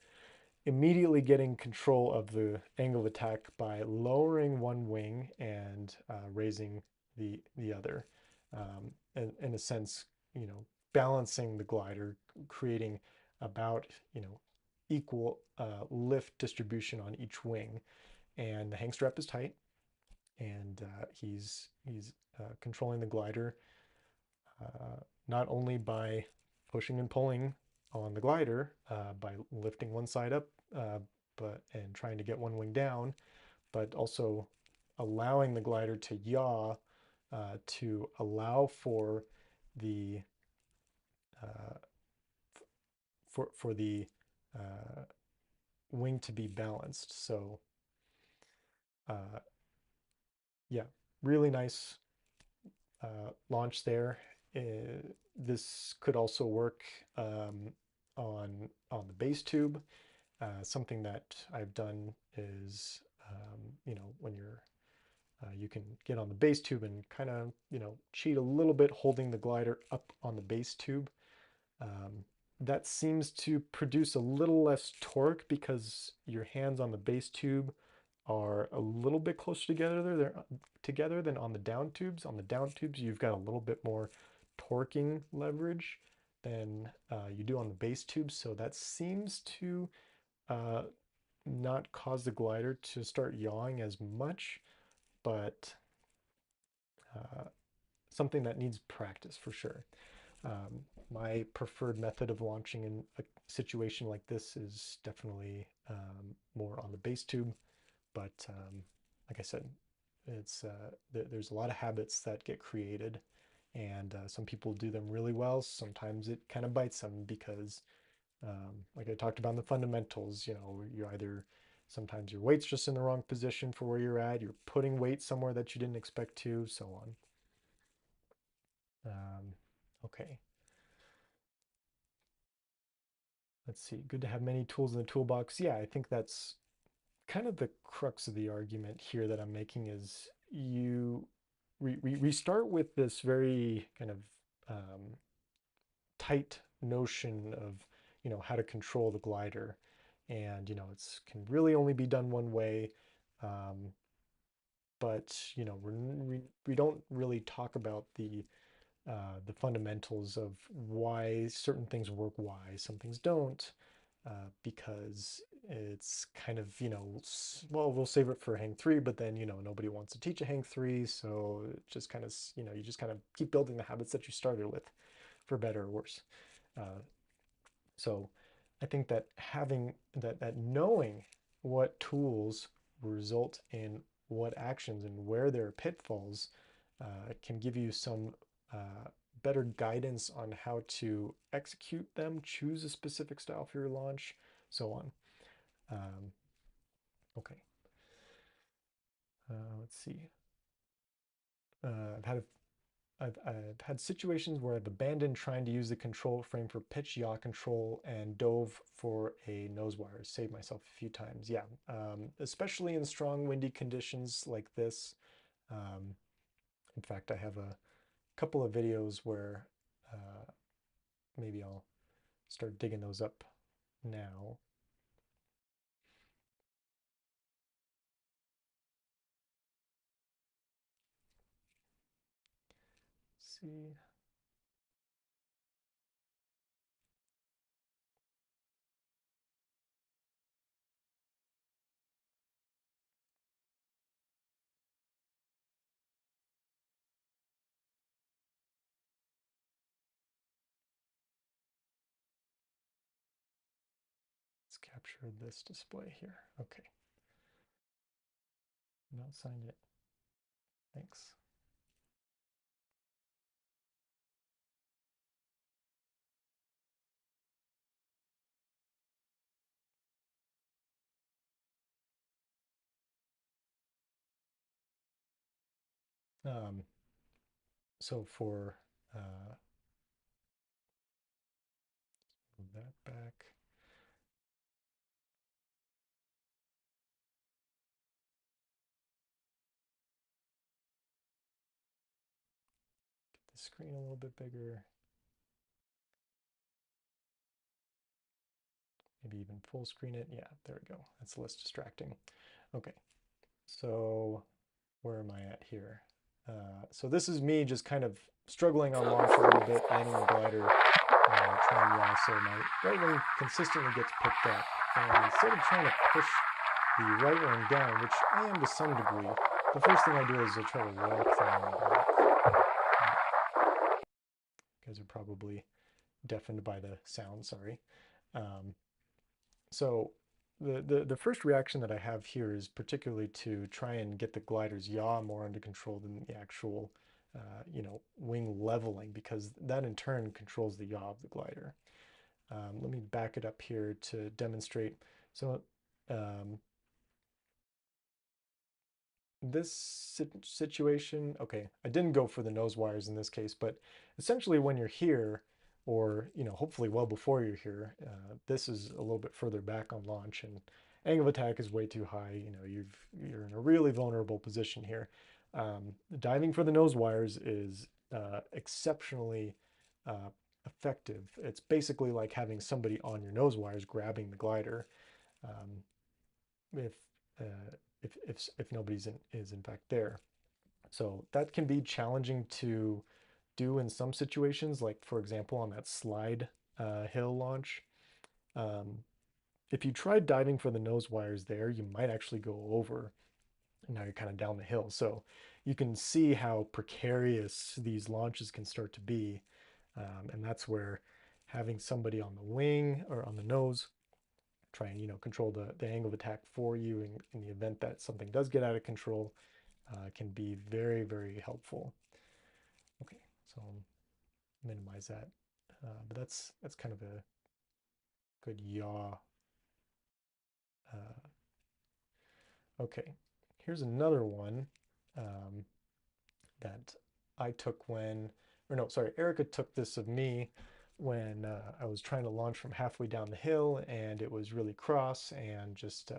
immediately getting control of the angle of attack by lowering one wing and raising the other. In a sense, balancing the glider, creating about equal lift distribution on each wing. And the hang strap is tight, and he's controlling the glider not only by pushing and pulling on the glider by lifting one side up and trying to get one wing down, but also allowing the glider to yaw to allow for the uh, for the wing to be balanced. So uh, yeah, really nice launch there. This could also work on the base tube. Something that I've done is, when you can get on the base tube and kind of, cheat a little bit holding the glider up on the base tube. Um, that seems to produce a little less torque because your hands on the base tube are a little bit closer together than on the down tubes. On the down tubes, you've got a little bit more torquing leverage than you do on the base tubes. So that seems to uh, not cause the glider to start yawing as much, but uh, something that needs practice for sure. My preferred method of launching in a situation like this is definitely more on the base tube, but like I said, there's a lot of habits that get created, and some people do them really well. Sometimes it kind of bites them because, like I talked about in the fundamentals, you either sometimes your weight's just in the wrong position for where you're at, you're putting weight somewhere that you didn't expect to, so on. Okay. Let's see. Good to have many tools in the toolbox. Yeah, I think that's kind of the crux of the argument here that I'm making is we start with this very kind of um, tight notion of how to control the glider, and it's can really only be done one way. Um, but we don't really talk about the fundamentals of why certain things work, why some things don't, because it's kind of, well, we'll save it for hang three, but then, nobody wants to teach a hang three. So it just kind of, you just kind of keep building the habits that you started with, for better or worse. So I think that having that knowing what tools result in what actions and where there are pitfalls can give you some uh, better guidance on how to execute them, choose a specific style for your launch, so on. Um, okay, let's see. I've had I've had situations where I've abandoned trying to use the control frame for pitch yaw control and dove for a nose wire. Saved myself a few times. Yeah, especially in strong windy conditions like this. Um, in fact, I have a couple of videos where maybe I'll start digging those up now. Let's see. Let's capture this display here. Okay, not signed it. Thanks. Um, so for move that back. Get the screen a little bit bigger. Maybe even full screen it. Yeah, there we go. That's less distracting. Okay, so where am I at here? So this is me just kind of struggling on launch a little bit, landing the glider, trying yaw, so my right wing consistently gets picked up. And instead of trying to push the right wing down, which I am to some degree, the first thing I do is I try to walk them back. You guys are probably deafened by the sound, sorry. Um, So the first reaction that I have here is particularly to try and get the glider's yaw more under control than the actual, wing leveling, because that in turn controls the yaw of the glider. Let me back it up here to demonstrate. So um, this situation, okay, I didn't go for the nose wires in this case, but essentially when you're here, or hopefully well before you're here, this is a little bit further back on launch, and angle of attack is way too high. You're in a really vulnerable position here. Diving for the nose wires is exceptionally effective. It's basically like having somebody on your nose wires grabbing the glider. Um, if if nobody's is in fact there. So that can be challenging to do in some situations, like for example on that slide hill launch. Um, if you tried diving for the nose wires there, you might actually go over, and now you're kind of down the hill. So you can see how precarious these launches can start to be, and that's where having somebody on the wing or on the nose try and control the angle of attack for you in the event that something does get out of control can be very, very helpful. Okay, so I'll minimize that, but that's kind of a good yaw. Okay, here's another one um, that I took when, or no, sorry, Erica took this of me when I was trying to launch from halfway down the hill, and it was really cross and just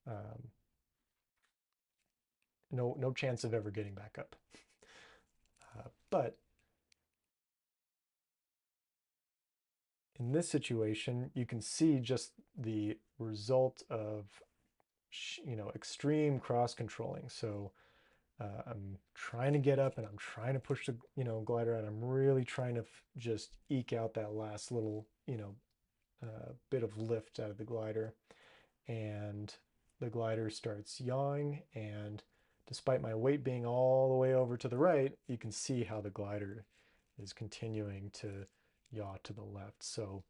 um, no chance of ever getting back up. But in this situation, you can see just the result of extreme cross controlling. So I'm trying to get up and I'm trying to push the glider out. I'm really trying to just eke out that last little bit of lift out of the glider, and the glider starts yawing, and despite my weight being all the way over to the right, you can see how the glider is continuing to yaw to the left. So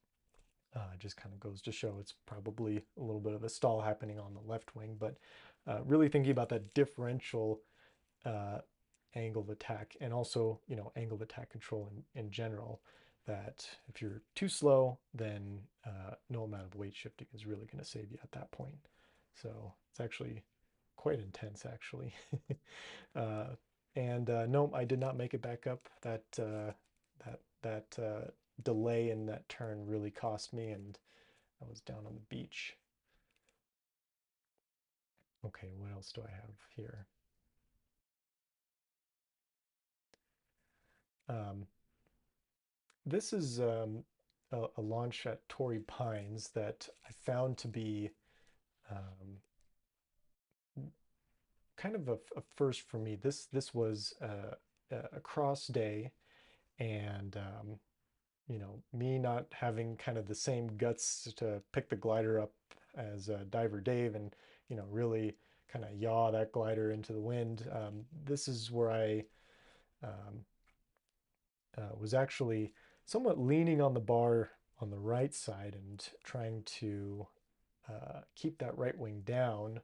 Just kind of goes to show it's probably a little bit of a stall happening on the left wing, but really thinking about that differential uh, angle of attack, and also, angle of attack control in general, that if you're too slow, then no amount of weight shifting is really going to save you at that point. So it's actually quite intense, actually. uh, and no, I did not make it back up. That delay in that turn really cost me, and I was down on the beach. Okay, what else do I have here? Um, this is a launch at Torrey Pines that I found to be um, kind of a first for me. This was a cross day, and me not having kind of the same guts to pick the glider up as Diver Dave, and really kind of yaw that glider into the wind. This is where I um, was actually somewhat leaning on the bar on the right side and trying to keep that right wing down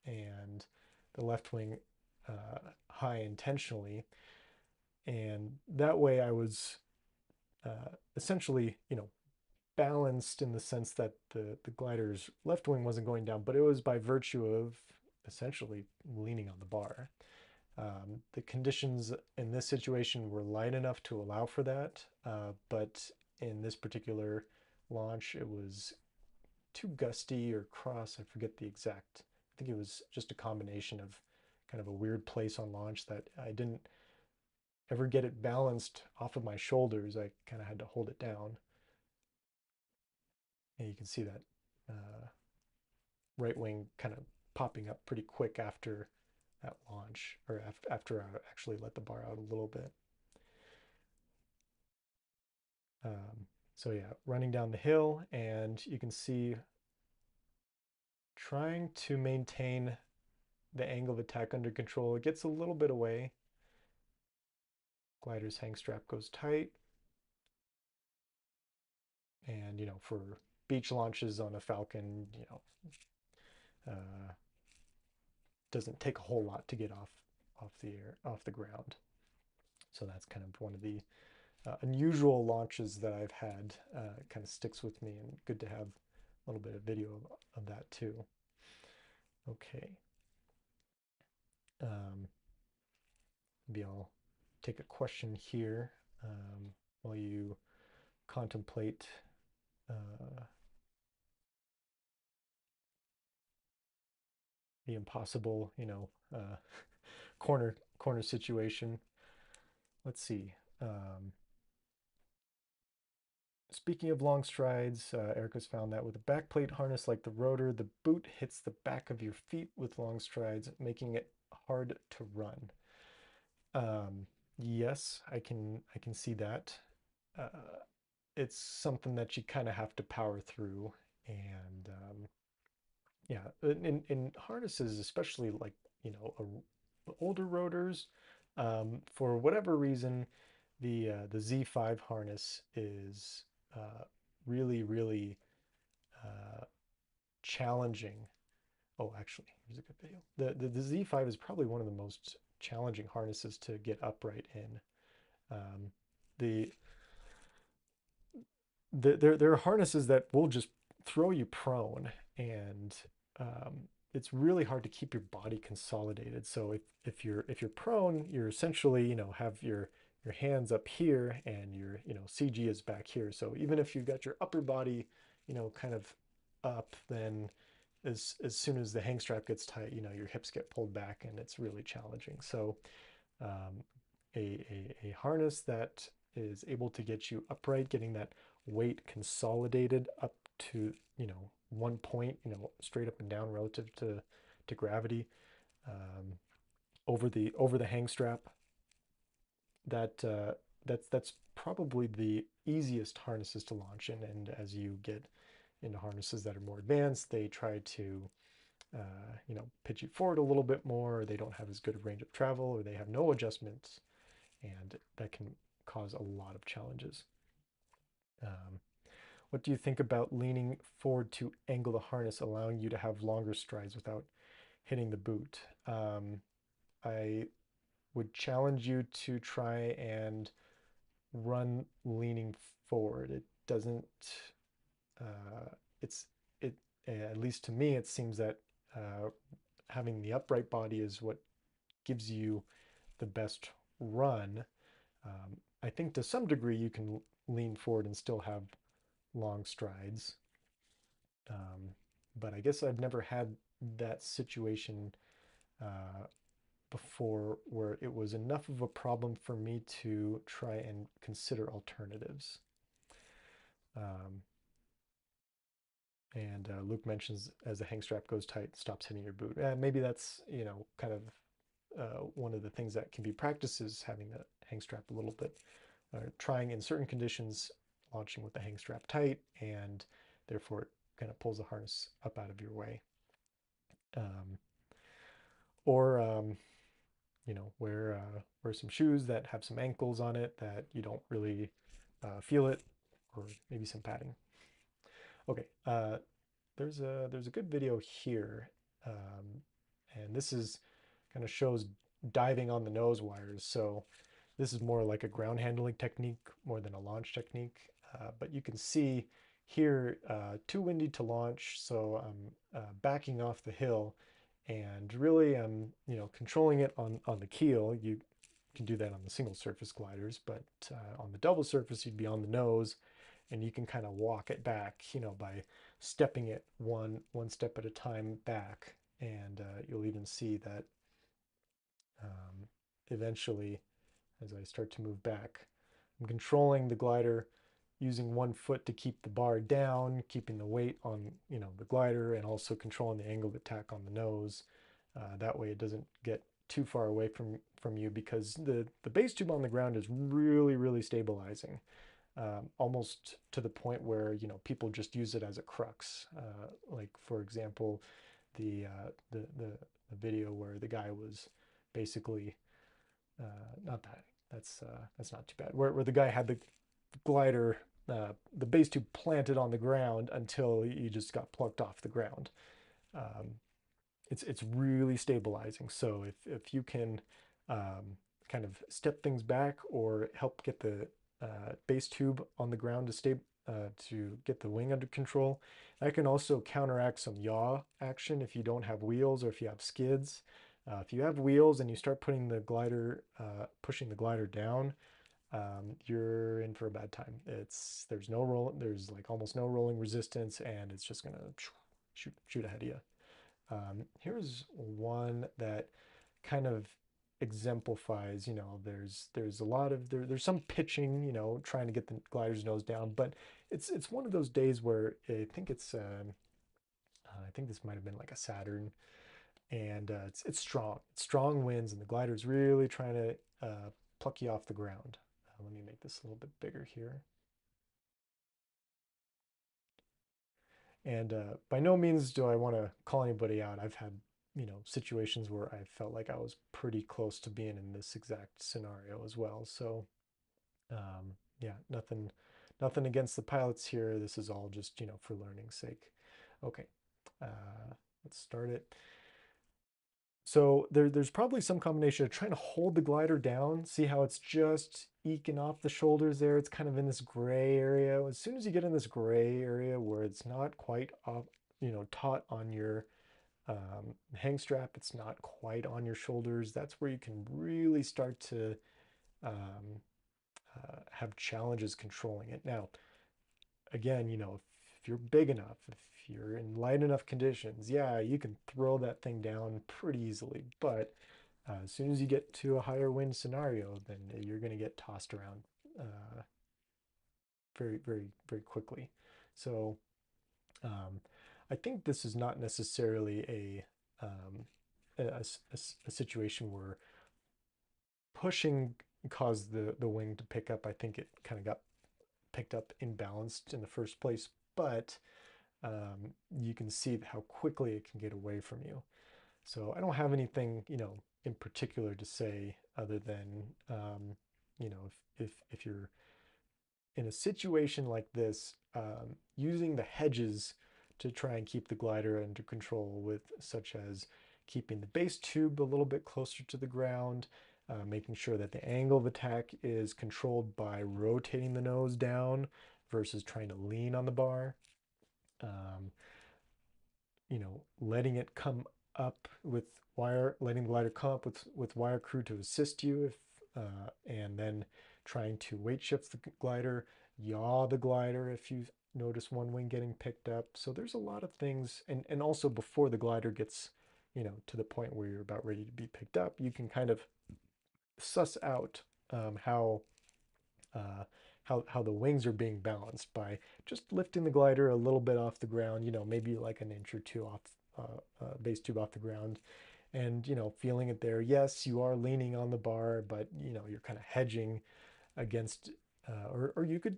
and the left wing high intentionally. And that way I was essentially, balanced in the sense that the glider's left wing wasn't going down, but it was by virtue of essentially leaning on the bar. The conditions in this situation were light enough to allow for that, but in this particular launch, it was too gusty or cross. I forget the exact. I think it was just a combination of kind of a weird place on launch that I didn't ever get it balanced off of my shoulders. I kind of had to hold it down. And you can see that right wing kind of popping up pretty quick after that launch, or after I actually let the bar out a little bit. So yeah, running down the hill, and you can see trying to maintain the angle of attack under control. It gets a little bit away. Glider's hang strap goes tight. And, for beach launches on a Falcon, uh, doesn't take a whole lot to get off the ground. So that's kind of one of the unusual launches that I've had. Kind of sticks with me, and good to have a little bit of video of that too. Okay. Maybe I'll take a question here while you contemplate the impossible, corner situation. Let's see. Speaking of long strides, Erica's found that with a backplate harness like the rotor, the boot hits the back of your feet with long strides, making it hard to run. Yes, I can see that. Uh, it's something that you kind of have to power through, and yeah, in harnesses, especially like older rotors, for whatever reason, the Z5 harness is really, really challenging. Oh, actually, here's a good video. The Z5 is probably one of the most challenging harnesses to get upright in. Um, the there are harnesses that will just throw you prone, and it's really hard to keep your body consolidated. So if you're prone, you're essentially have your hands up here, and your CG is back here. So even if you've got your upper body kind of up, then as soon as the hang strap gets tight, your hips get pulled back, and it's really challenging. So um, a harness that is able to get you upright, getting that weight consolidated up to, one point, straight up and down relative to gravity, um, over the hang strap. That's probably the easiest harnesses to launch in. And as you get into harnesses that are more advanced, they try to pitch you forward a little bit more, or they don't have as good a range of travel, or they have no adjustments, and that can cause a lot of challenges. Um, What do you think about leaning forward to angle the harness, allowing you to have longer strides without hitting the boot? I would challenge you to try and run leaning forward. It doesn't, it's, it, at least to me, it seems that uh, having the upright body is what gives you the best run. I think to some degree you can lean forward and still have long strides. Um, but I guess I've never had that situation uh, before where it was enough of a problem for me to try and consider alternatives. Um, and Luke mentions as the hang strap goes tight, stops hitting your boot. Maybe that's, kind of one of the things that can be practiced is having the hang strap a little bit, trying in certain conditions, launching with the hang strap tight, and therefore it kind of pulls the harness up out of your way. Um, or wear some shoes that have some ankles on it that you don't really feel it, or maybe some padding. Okay, there's a good video here, and this is kind of shows diving on the nose wires. So this is more like a ground handling technique more than a launch technique. But you can see here, too windy to launch, so I'm backing off the hill, and really I'm controlling it on the keel. You can do that on the single surface gliders, but on the double surface you'd be on the nose, and you can kind of walk it back, by stepping it one step at a time back, and you'll even see that um, eventually, as I start to move back, I'm controlling the glider using one foot to keep the bar down, keeping the weight on the glider, and also controlling the angle of attack on the nose. That way it doesn't get too far away from you, because the base tube on the ground is really stabilizing, almost to the point where people just use it as a crux. Like for example, the video where the guy was basically not that that's not too bad. Where the guy had the glider, the base tube planted on the ground until he just got plucked off the ground. Um, it's really stabilizing. So if you can kind of step things back or help get the base tube on the ground to get the wing under control, that can also counteract some yaw action if you don't have wheels or if you have skids. If you have wheels and you start putting the glider, pushing the glider down, you're in for a bad time. There's no roll, there's like almost no rolling resistance, and it's just gonna shoot ahead of you. Here's one that kind of exemplifies, there's a lot of there's some pitching, trying to get the glider's nose down, but it's one of those days where I think this might have been like a Saturn, and it's strong. It's strong winds, and the glider's really trying to pluck you off the ground. Let me make this a little bit bigger here. And by no means do I want to call anybody out. I've had, situations where I felt like I was pretty close to being in this exact scenario as well. So, yeah, nothing against the pilots here. This is all just, for learning's sake. Okay, let's start it. So there's probably some combination of trying to hold the glider down. See how it's just eking off the shoulders there? It's kind of in this gray area. As soon as you get in this gray area where it's not quite up, taut on your hang strap, it's not quite on your shoulders. That's where you can really start to um, have challenges controlling it. Now, again, if you're big enough, if you're in light enough conditions, yeah, you can throw that thing down pretty easily. But as soon as you get to a higher wind scenario, then you're going to get tossed around very quickly. So I think this is not necessarily um, a situation where pushing caused the wing to pick up. I think it kind of got picked up imbalanced in the first place, but you can see how quickly it can get away from you. So I don't have anything, in particular to say other than, if you're in a situation like this, using the hedges to try and keep the glider under control, with such as keeping the base tube a little bit closer to the ground, making sure that the angle of attack is controlled by rotating the nose down versus trying to lean on the bar. Um, letting it come up with wire, letting the glider come up with wire crew to assist you, if and then trying to weight shift the glider, yaw the glider if you notice one wing getting picked up. So there's a lot of things, and also before the glider gets, to the point where you're about ready to be picked up, you can kind of suss out how how the wings are being balanced by just lifting the glider a little bit off the ground, maybe like an inch or two off base tube off the ground, and feeling it there. Yes, you are leaning on the bar, but you're kind of hedging against, or you could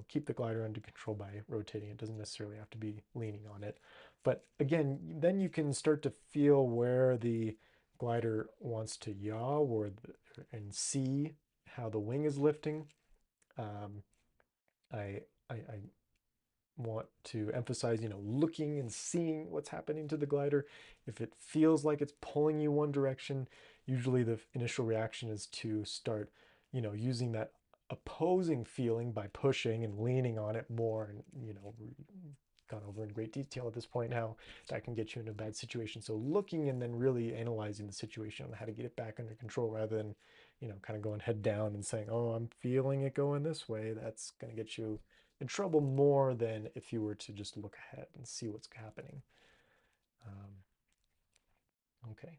keep the glider under control by rotating. It doesn't necessarily have to be leaning on it, but again, then you can start to feel where the glider wants to yaw, and see how the wing is lifting. um, I want to emphasize, looking and seeing what's happening to the glider. If it feels like it's pulling you one direction, usually the initial reaction is to start, using that opposing feeling by pushing and leaning on it more. And, gone over in great detail at this point how that can get you in a bad situation. So looking and then really analyzing the situation on how to get it back under control, rather than, kind of going head down and saying, oh, I'm feeling it going this way. That's going to get you in trouble more than if you were to just look ahead and see what's happening. Okay.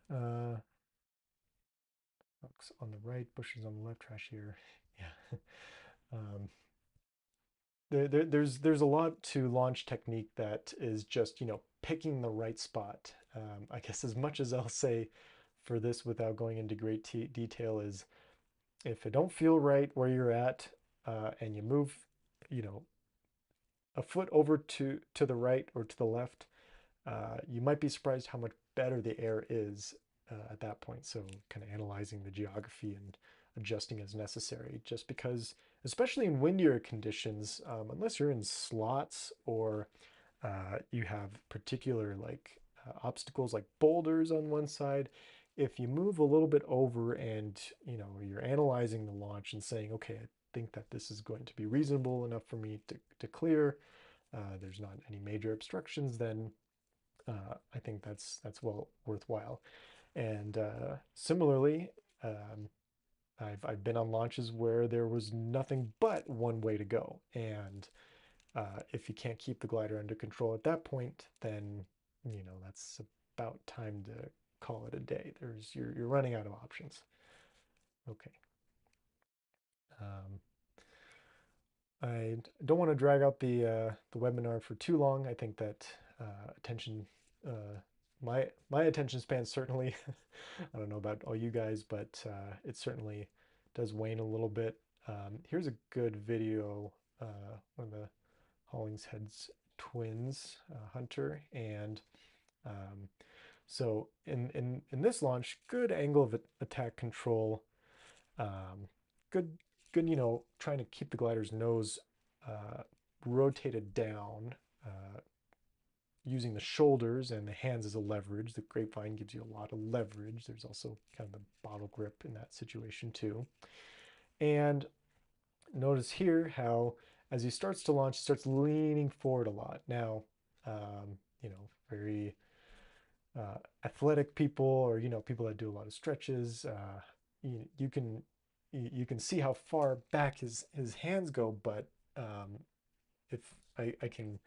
Uh, Rocks on the right, bushes on the left, trash here. Yeah. um, there's a lot to launch technique that is just, picking the right spot. I guess as much as I'll say for this without going into great detail is, if it don't feel right where you're at, and you move, you know, a foot over to the right or to the left, you might be surprised how much better the air is at that point. So kind of analyzing the geography and adjusting as necessary, just because, especially in windier conditions, unless you're in slots, or you have particular, like, obstacles like boulders on one side, if you move a little bit over and you're analyzing the launch and saying, okay, I think that this is going to be reasonable enough for me to clear, there's not any major obstructions, then I think that's well worthwhile. And similarly, I've been on launches where there was nothing but one way to go, and if you can't keep the glider under control at that point, then that's about time to call it a day. You're running out of options. Okay. Um, I don't want to drag out the webinar for too long. I think that attention, my attention span certainly, I don't know about all you guys, but it certainly does wane a little bit. Here's a good video. One of the Hollingshead's twins, Hunter, and um, so in this launch, good angle of attack control, um, good good, trying to keep the glider's nose uh, rotated down, uh, using the shoulders and the hands as a leverage. The grapevine gives you a lot of leverage. There's also kind of the bottle grip in that situation too. And notice here how, as he starts to launch, he starts leaning forward a lot. Now, very athletic people, or people that do a lot of stretches, you can see how far back his hands go. But if I can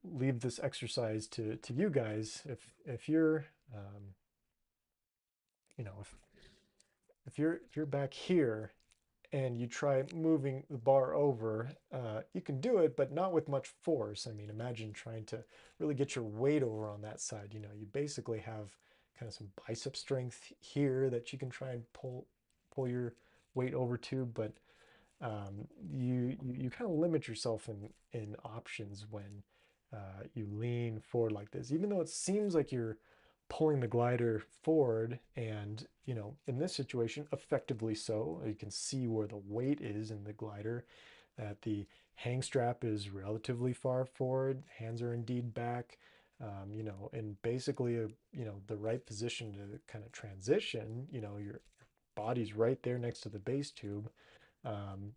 leave this exercise to you guys, if you're if you're back here and you try moving the bar over, you can do it, but not with much force. I mean, imagine trying to really get your weight over on that side. You basically have kind of some bicep strength here that you can try and pull your weight over to, but you kind of limit yourself in options when you lean forward like this. Even though it seems like you're pulling the glider forward, and in this situation effectively so. You can see where the weight is in the glider, that the hang strap is relatively far forward, hands are indeed back, in basically the right position to kind of transition. Your body's right there next to the base tube. um,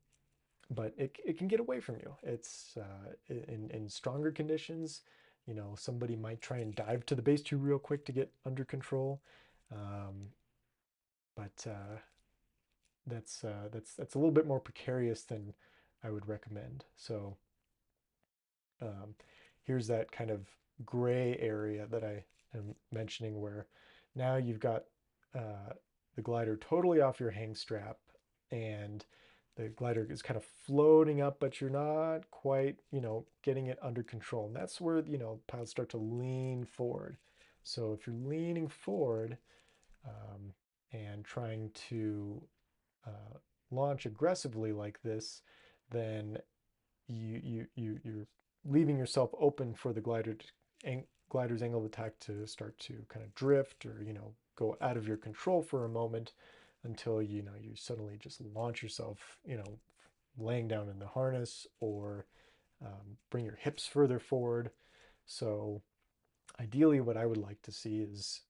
but it can get away from you. It's in stronger conditions, somebody might try and dive to the base tube real quick to get under control. um, but that's a little bit more precarious than I would recommend. So um, here's that kind of gray area that I am mentioning, where now you've got the glider totally off your hang strap, and the glider is kind of floating up, but you're not quite, getting it under control. And that's where, pilots start to lean forward. So if you're leaning forward um, and trying to uh, launch aggressively like this, then you're leaving yourself open for the glider's angle of attack to start to kind of drift, or go out of your control for a moment, until you suddenly just launch yourself, laying down in the harness, or bring your hips further forward. So ideally, what I would like to see is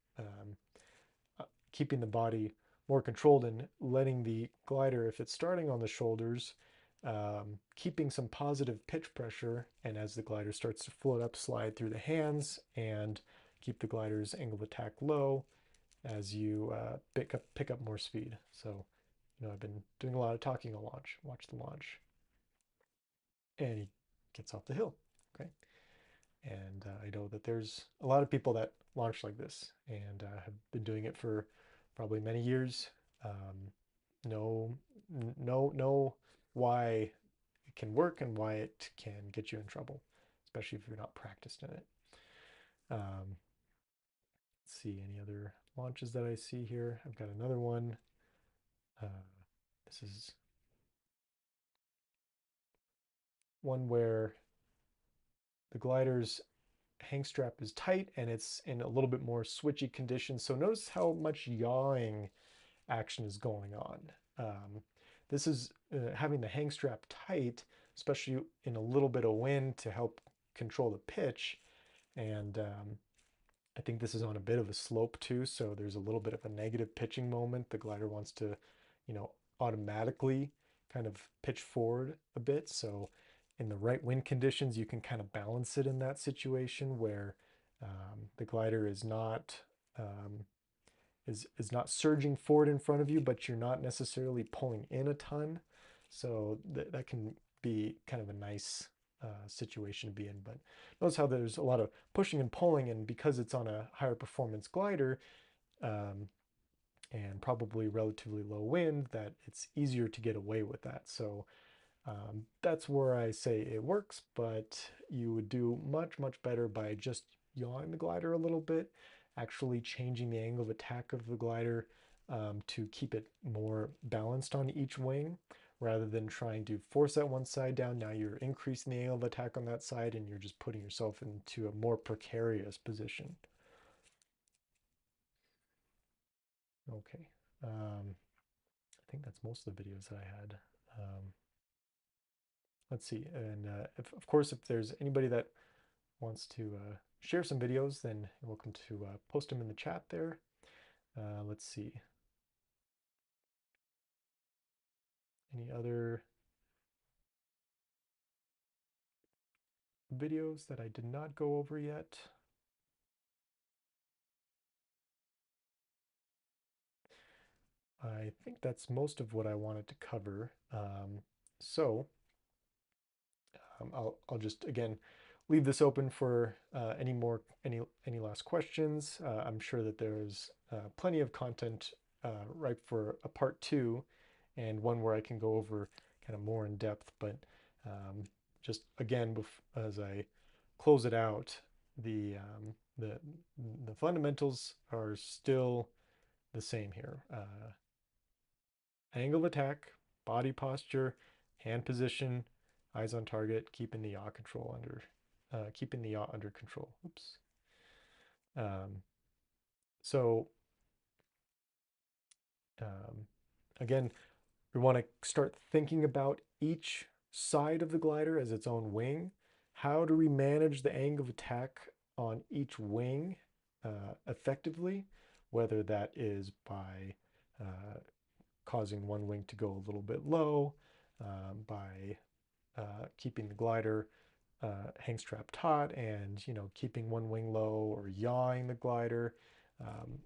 keeping the body more controlled, and letting the glider, if it's starting on the shoulders, keeping some positive pitch pressure, and as the glider starts to float up, slide through the hands, and keep the glider's angle of attack low as you pick up more speed. So, I've been doing a lot of talking on launch. Watch the launch. And he gets off the hill. Okay. And I know that there's a lot of people that launch like this, and have been doing it for probably many years. Um, know know why it can work and why it can get you in trouble, especially if you're not practiced in it. Let's see any other launches that I see here. I've got another one. Uh, this is one where the glider's hang strap is tight and it's in a little bit more switchy condition. So notice how much yawing action is going on. This is having the hang strap tight, especially in a little bit of wind, to help control the pitch. And I think this is on a bit of a slope too, so there's a little bit of a negative pitching moment. The glider wants to, you know, automatically kind of pitch forward a bit. So in the right wind conditions, you can kind of balance it in that situation, where the glider um, is not surging forward in front of you, but you're not necessarily pulling in a ton. So that can be kind of a nice situation to be in. But notice how there's a lot of pushing and pulling, and because it's on a higher performance glider, um, and probably relatively low wind, that it's easier to get away with that. So that's where I say it works, but you would do much, much better by just yawing the glider a little bit, actually changing the angle of attack of the glider to keep it more balanced on each wing, rather than trying to force that one side down. Now you're increasing the angle of attack on that side, and you're just putting yourself into a more precarious position. Okay. I think that's most of the videos that I had. Let's see. And of course, if there's anybody that wants to share some videos, then you're welcome to post them in the chat there. Let's see. Any other videos that I did not go over yet? I think that's most of what I wanted to cover. So I'll just again leave this open for any last questions. I'm sure that there's plenty of content ripe for a part two, and one where I can go over kind of more in depth. But just again, as I close it out, the um, the the fundamentals are still the same here. Angle of attack, body posture, hand position, eyes on target, keeping the yaw under control. Oops. Um, So um, again, we want to start thinking about each side of the glider as its own wing. How do we manage the angle of attack on each wing effectively? Whether that is by causing one wing to go a little bit low, by keeping the glider hang strap taut and keeping one wing low or yawing the glider.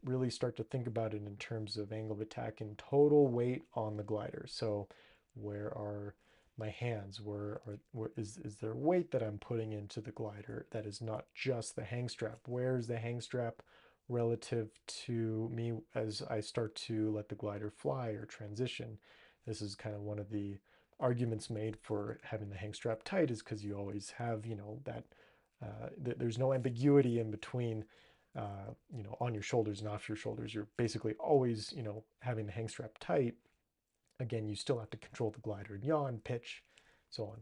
Really start to think about it in terms of angle of attack and total weight on the glider. So where are my hands? Where is there weight that I'm putting into the glider that is not just the hang strap? Where's the hang strap relative to me as I start to let the glider fly or transition? This is kind of one of the arguments made for having the hang strap tight is because you always have, that there's no ambiguity in between, on your shoulders and off your shoulders. You're basically always, having the hang strap tight. Again, you still have to control the glider and yaw, pitch, so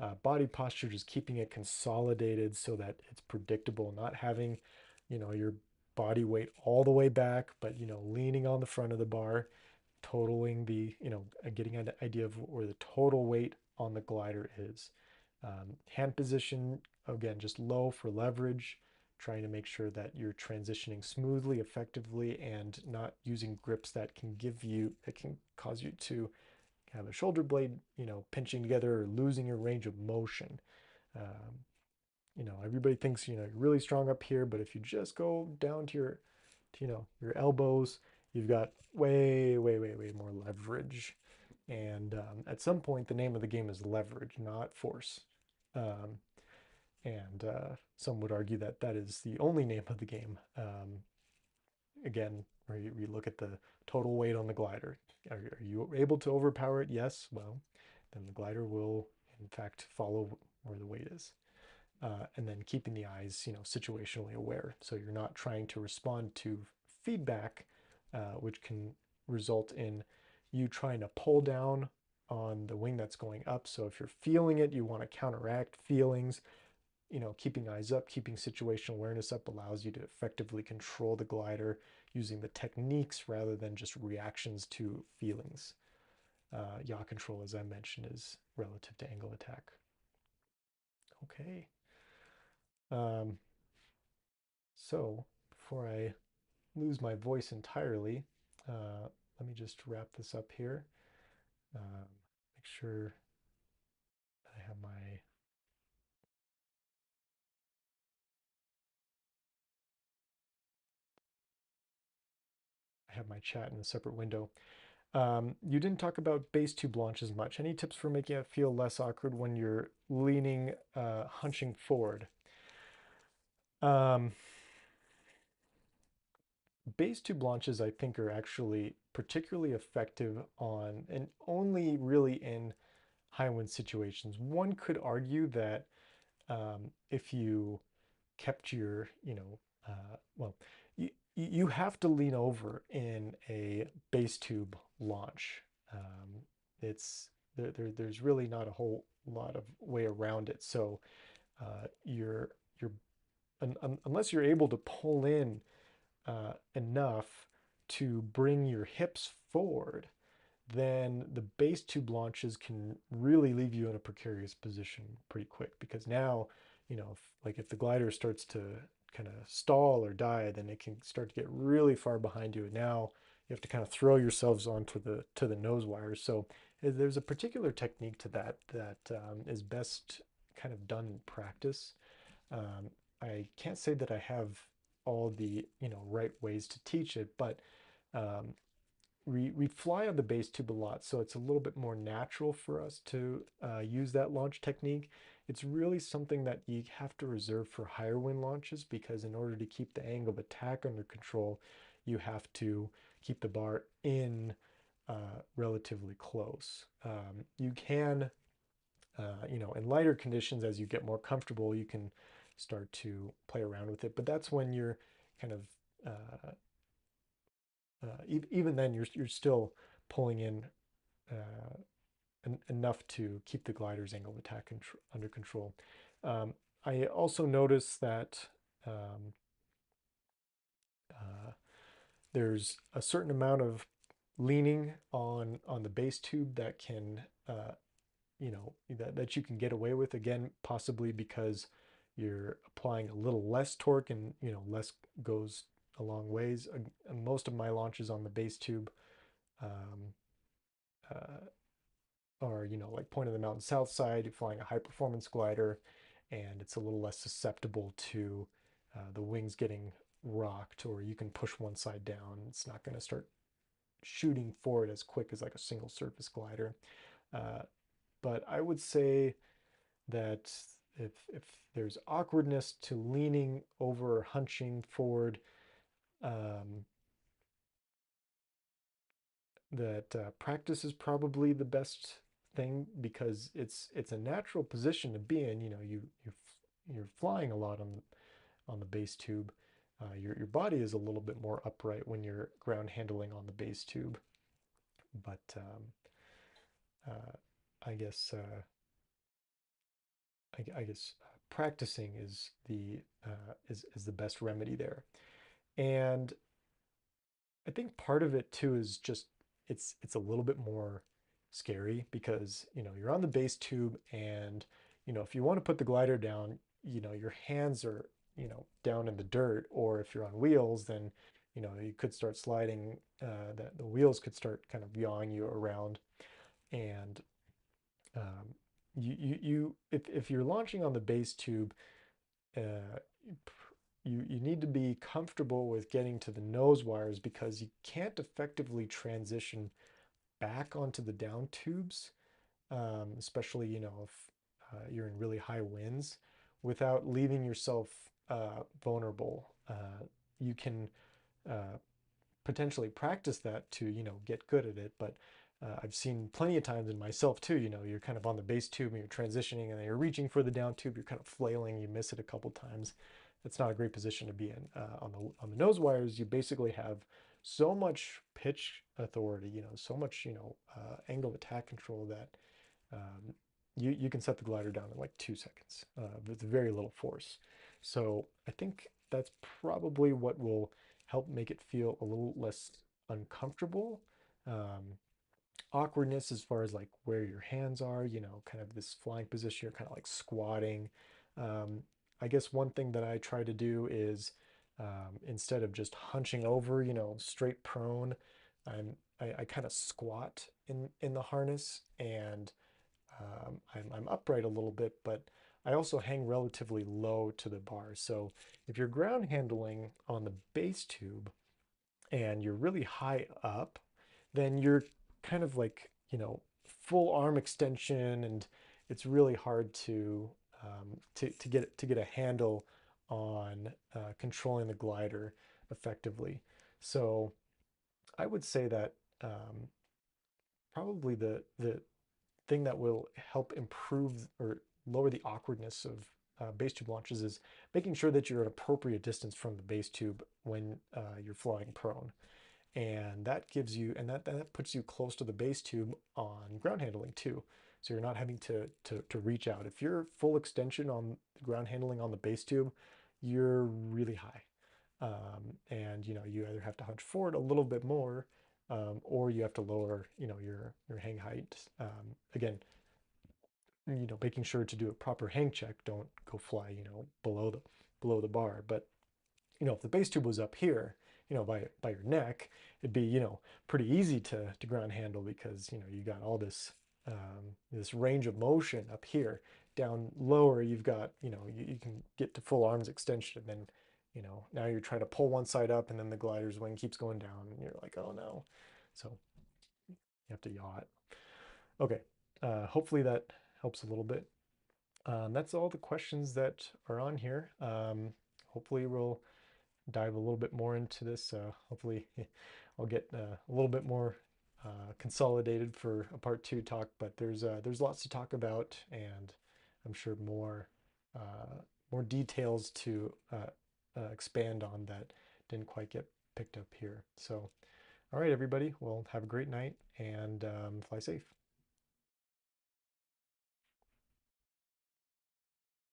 on. Body posture, just keeping it consolidated so that it's predictable, not having, your body weight all the way back, but, leaning on the front of the bar, totaling the, getting an idea of where the total weight on the glider is. Hand position, again, just low for leverage, trying to make sure that you're transitioning smoothly, effectively, and not using grips that can cause you to have a shoulder blade, pinching together or losing your range of motion. Um, Everybody thinks, you're really strong up here, but if you just go down to your elbows, you've got way, way, way, way more leverage. And at some point, the name of the game is leverage, not force. Um, and some would argue that that is the only name of the game. Again, where you look at the total weight on the glider. Are you able to overpower it? Yes. Well, then the glider will, in fact, follow where the weight is. And then keeping the eyes, situationally aware. So you're not trying to respond to feedback, which can result in you trying to pull down on the wing that's going up. So if you're feeling it, you want to counteract feelings. Keeping eyes up, keeping situational awareness up allows you to effectively control the glider using the techniques rather than just reactions to feelings. Yaw control, as I mentioned, is relative to angle attack. Okay. Um, So before I lose my voice entirely, let me just wrap this up here. Make sure I have my chat in a separate window. You didn't talk about base tube launches much. Any tips for making it feel less awkward when you're leaning, hunching forward? Um, Base tube launches, I think, are actually particularly effective on and only really in high wind situations. One could argue that if you kept your, well, you have to lean over in a base tube launch. It's there's really not a whole lot of way around it. So you're unless you're able to pull in enough to bring your hips forward, then the base tube launches can really leave you in a precarious position pretty quick because now, if the glider starts to kind of stall or die, then it can start to get really far behind you. And now you have to kind of throw yourselves onto the nose wires. So there's a particular technique to that is best kind of done in practice. Um, I can't say that I have all the right ways to teach it, but um, we fly on the base tube a lot, so it's a little bit more natural for us to use that launch technique. It's really something that you have to reserve for higher wind launches because in order to keep the angle of attack under control, you have to keep the bar in relatively close. You can, in lighter conditions, as you get more comfortable, you can start to play around with it, but that's when you're kind of uh, even then you're still pulling in uh, enough to keep the glider's angle of attack under control. Um, I also noticed that um, there's a certain amount of leaning on the base tube that can that you can get away with, again, possibly because you're applying a little less torque, and less goes a long ways. Most of my launches on the base tube um, uh, are like point of the mountain south side, you're flying a high performance glider, and it's a little less susceptible to the wings getting rocked, or you can push one side down. It's not going to start shooting forward as quick as like a single surface glider. Uh, but I would say that if there's awkwardness to leaning over or hunching forward, um, that practice is probably the best thing, because it's a natural position to be in. You're flying a lot on the base tube. Your body is a little bit more upright when you're ground handling on the base tube, but I guess I guess practicing is the best remedy there. And I think part of it too is just it's a little bit more scary, because you're on the base tube, and if you want to put the glider down, your hands are down in the dirt, or if you're on wheels, then you could start sliding, that the wheels could start kind of yawing you around. And um, if you're launching on the base tube, uh, you need to be comfortable with getting to the nose wires, because you can't effectively transition back onto the down tubes, especially if you're in really high winds, without leaving yourself vulnerable. You can uh, potentially practice that to get good at it, but I've seen plenty of times in myself too. You're kind of on the base tube and you're transitioning, and then you're reaching for the down tube, you're kind of flailing, you miss it a couple times. That's not a great position to be in. On the nose wires, you basically have so much pitch authority, so much angle of attack control, that um, you can set the glider down in like 2 seconds with very little force. So I think that's probably what will help make it feel a little less uncomfortable. Um, Awkwardness as far as like where your hands are, kind of this flying position, you're kind of like squatting. Um, I guess one thing that I try to do is, instead of just hunching over, straight prone, I kind of squat in the harness, and I'm upright a little bit, but I also hang relatively low to the bar. So if you're ground handling on the base tube and you're really high up, then you're kind of like, full arm extension, and it's really hard to get a handle on controlling the glider effectively. So I would say that probably the thing that will help improve or lower the awkwardness of base tube launches is making sure that you're at appropriate distance from the base tube when you're flying prone. And that gives you, and that puts you close to the base tube on ground handling too. So you're not having to reach out. If you're full extension on ground handling on the base tube, you're really high. And you either have to hunch forward a little bit more, or you have to lower your hang height. Again, making sure to do a proper hang check. Don't go fly below the bar. But if the base tube was up here, by your neck, it'd be pretty easy to ground handle, because you got all this range of motion up here. Down lower, you've got you can get to full arms extension, and then now you're trying to pull one side up, and then the glider's wing keeps going down, and you're like, oh no. So you have to yaw it. Okay, hopefully that helps a little bit. That's all the questions that are on here. Hopefully we'll dive a little bit more into this. Hopefully I'll get a little bit more consolidated for a part two talk, but there's lots to talk about, and I'm sure more details to expand on that didn't quite get picked up here. So, all right, everybody, well, have a great night, and fly safe.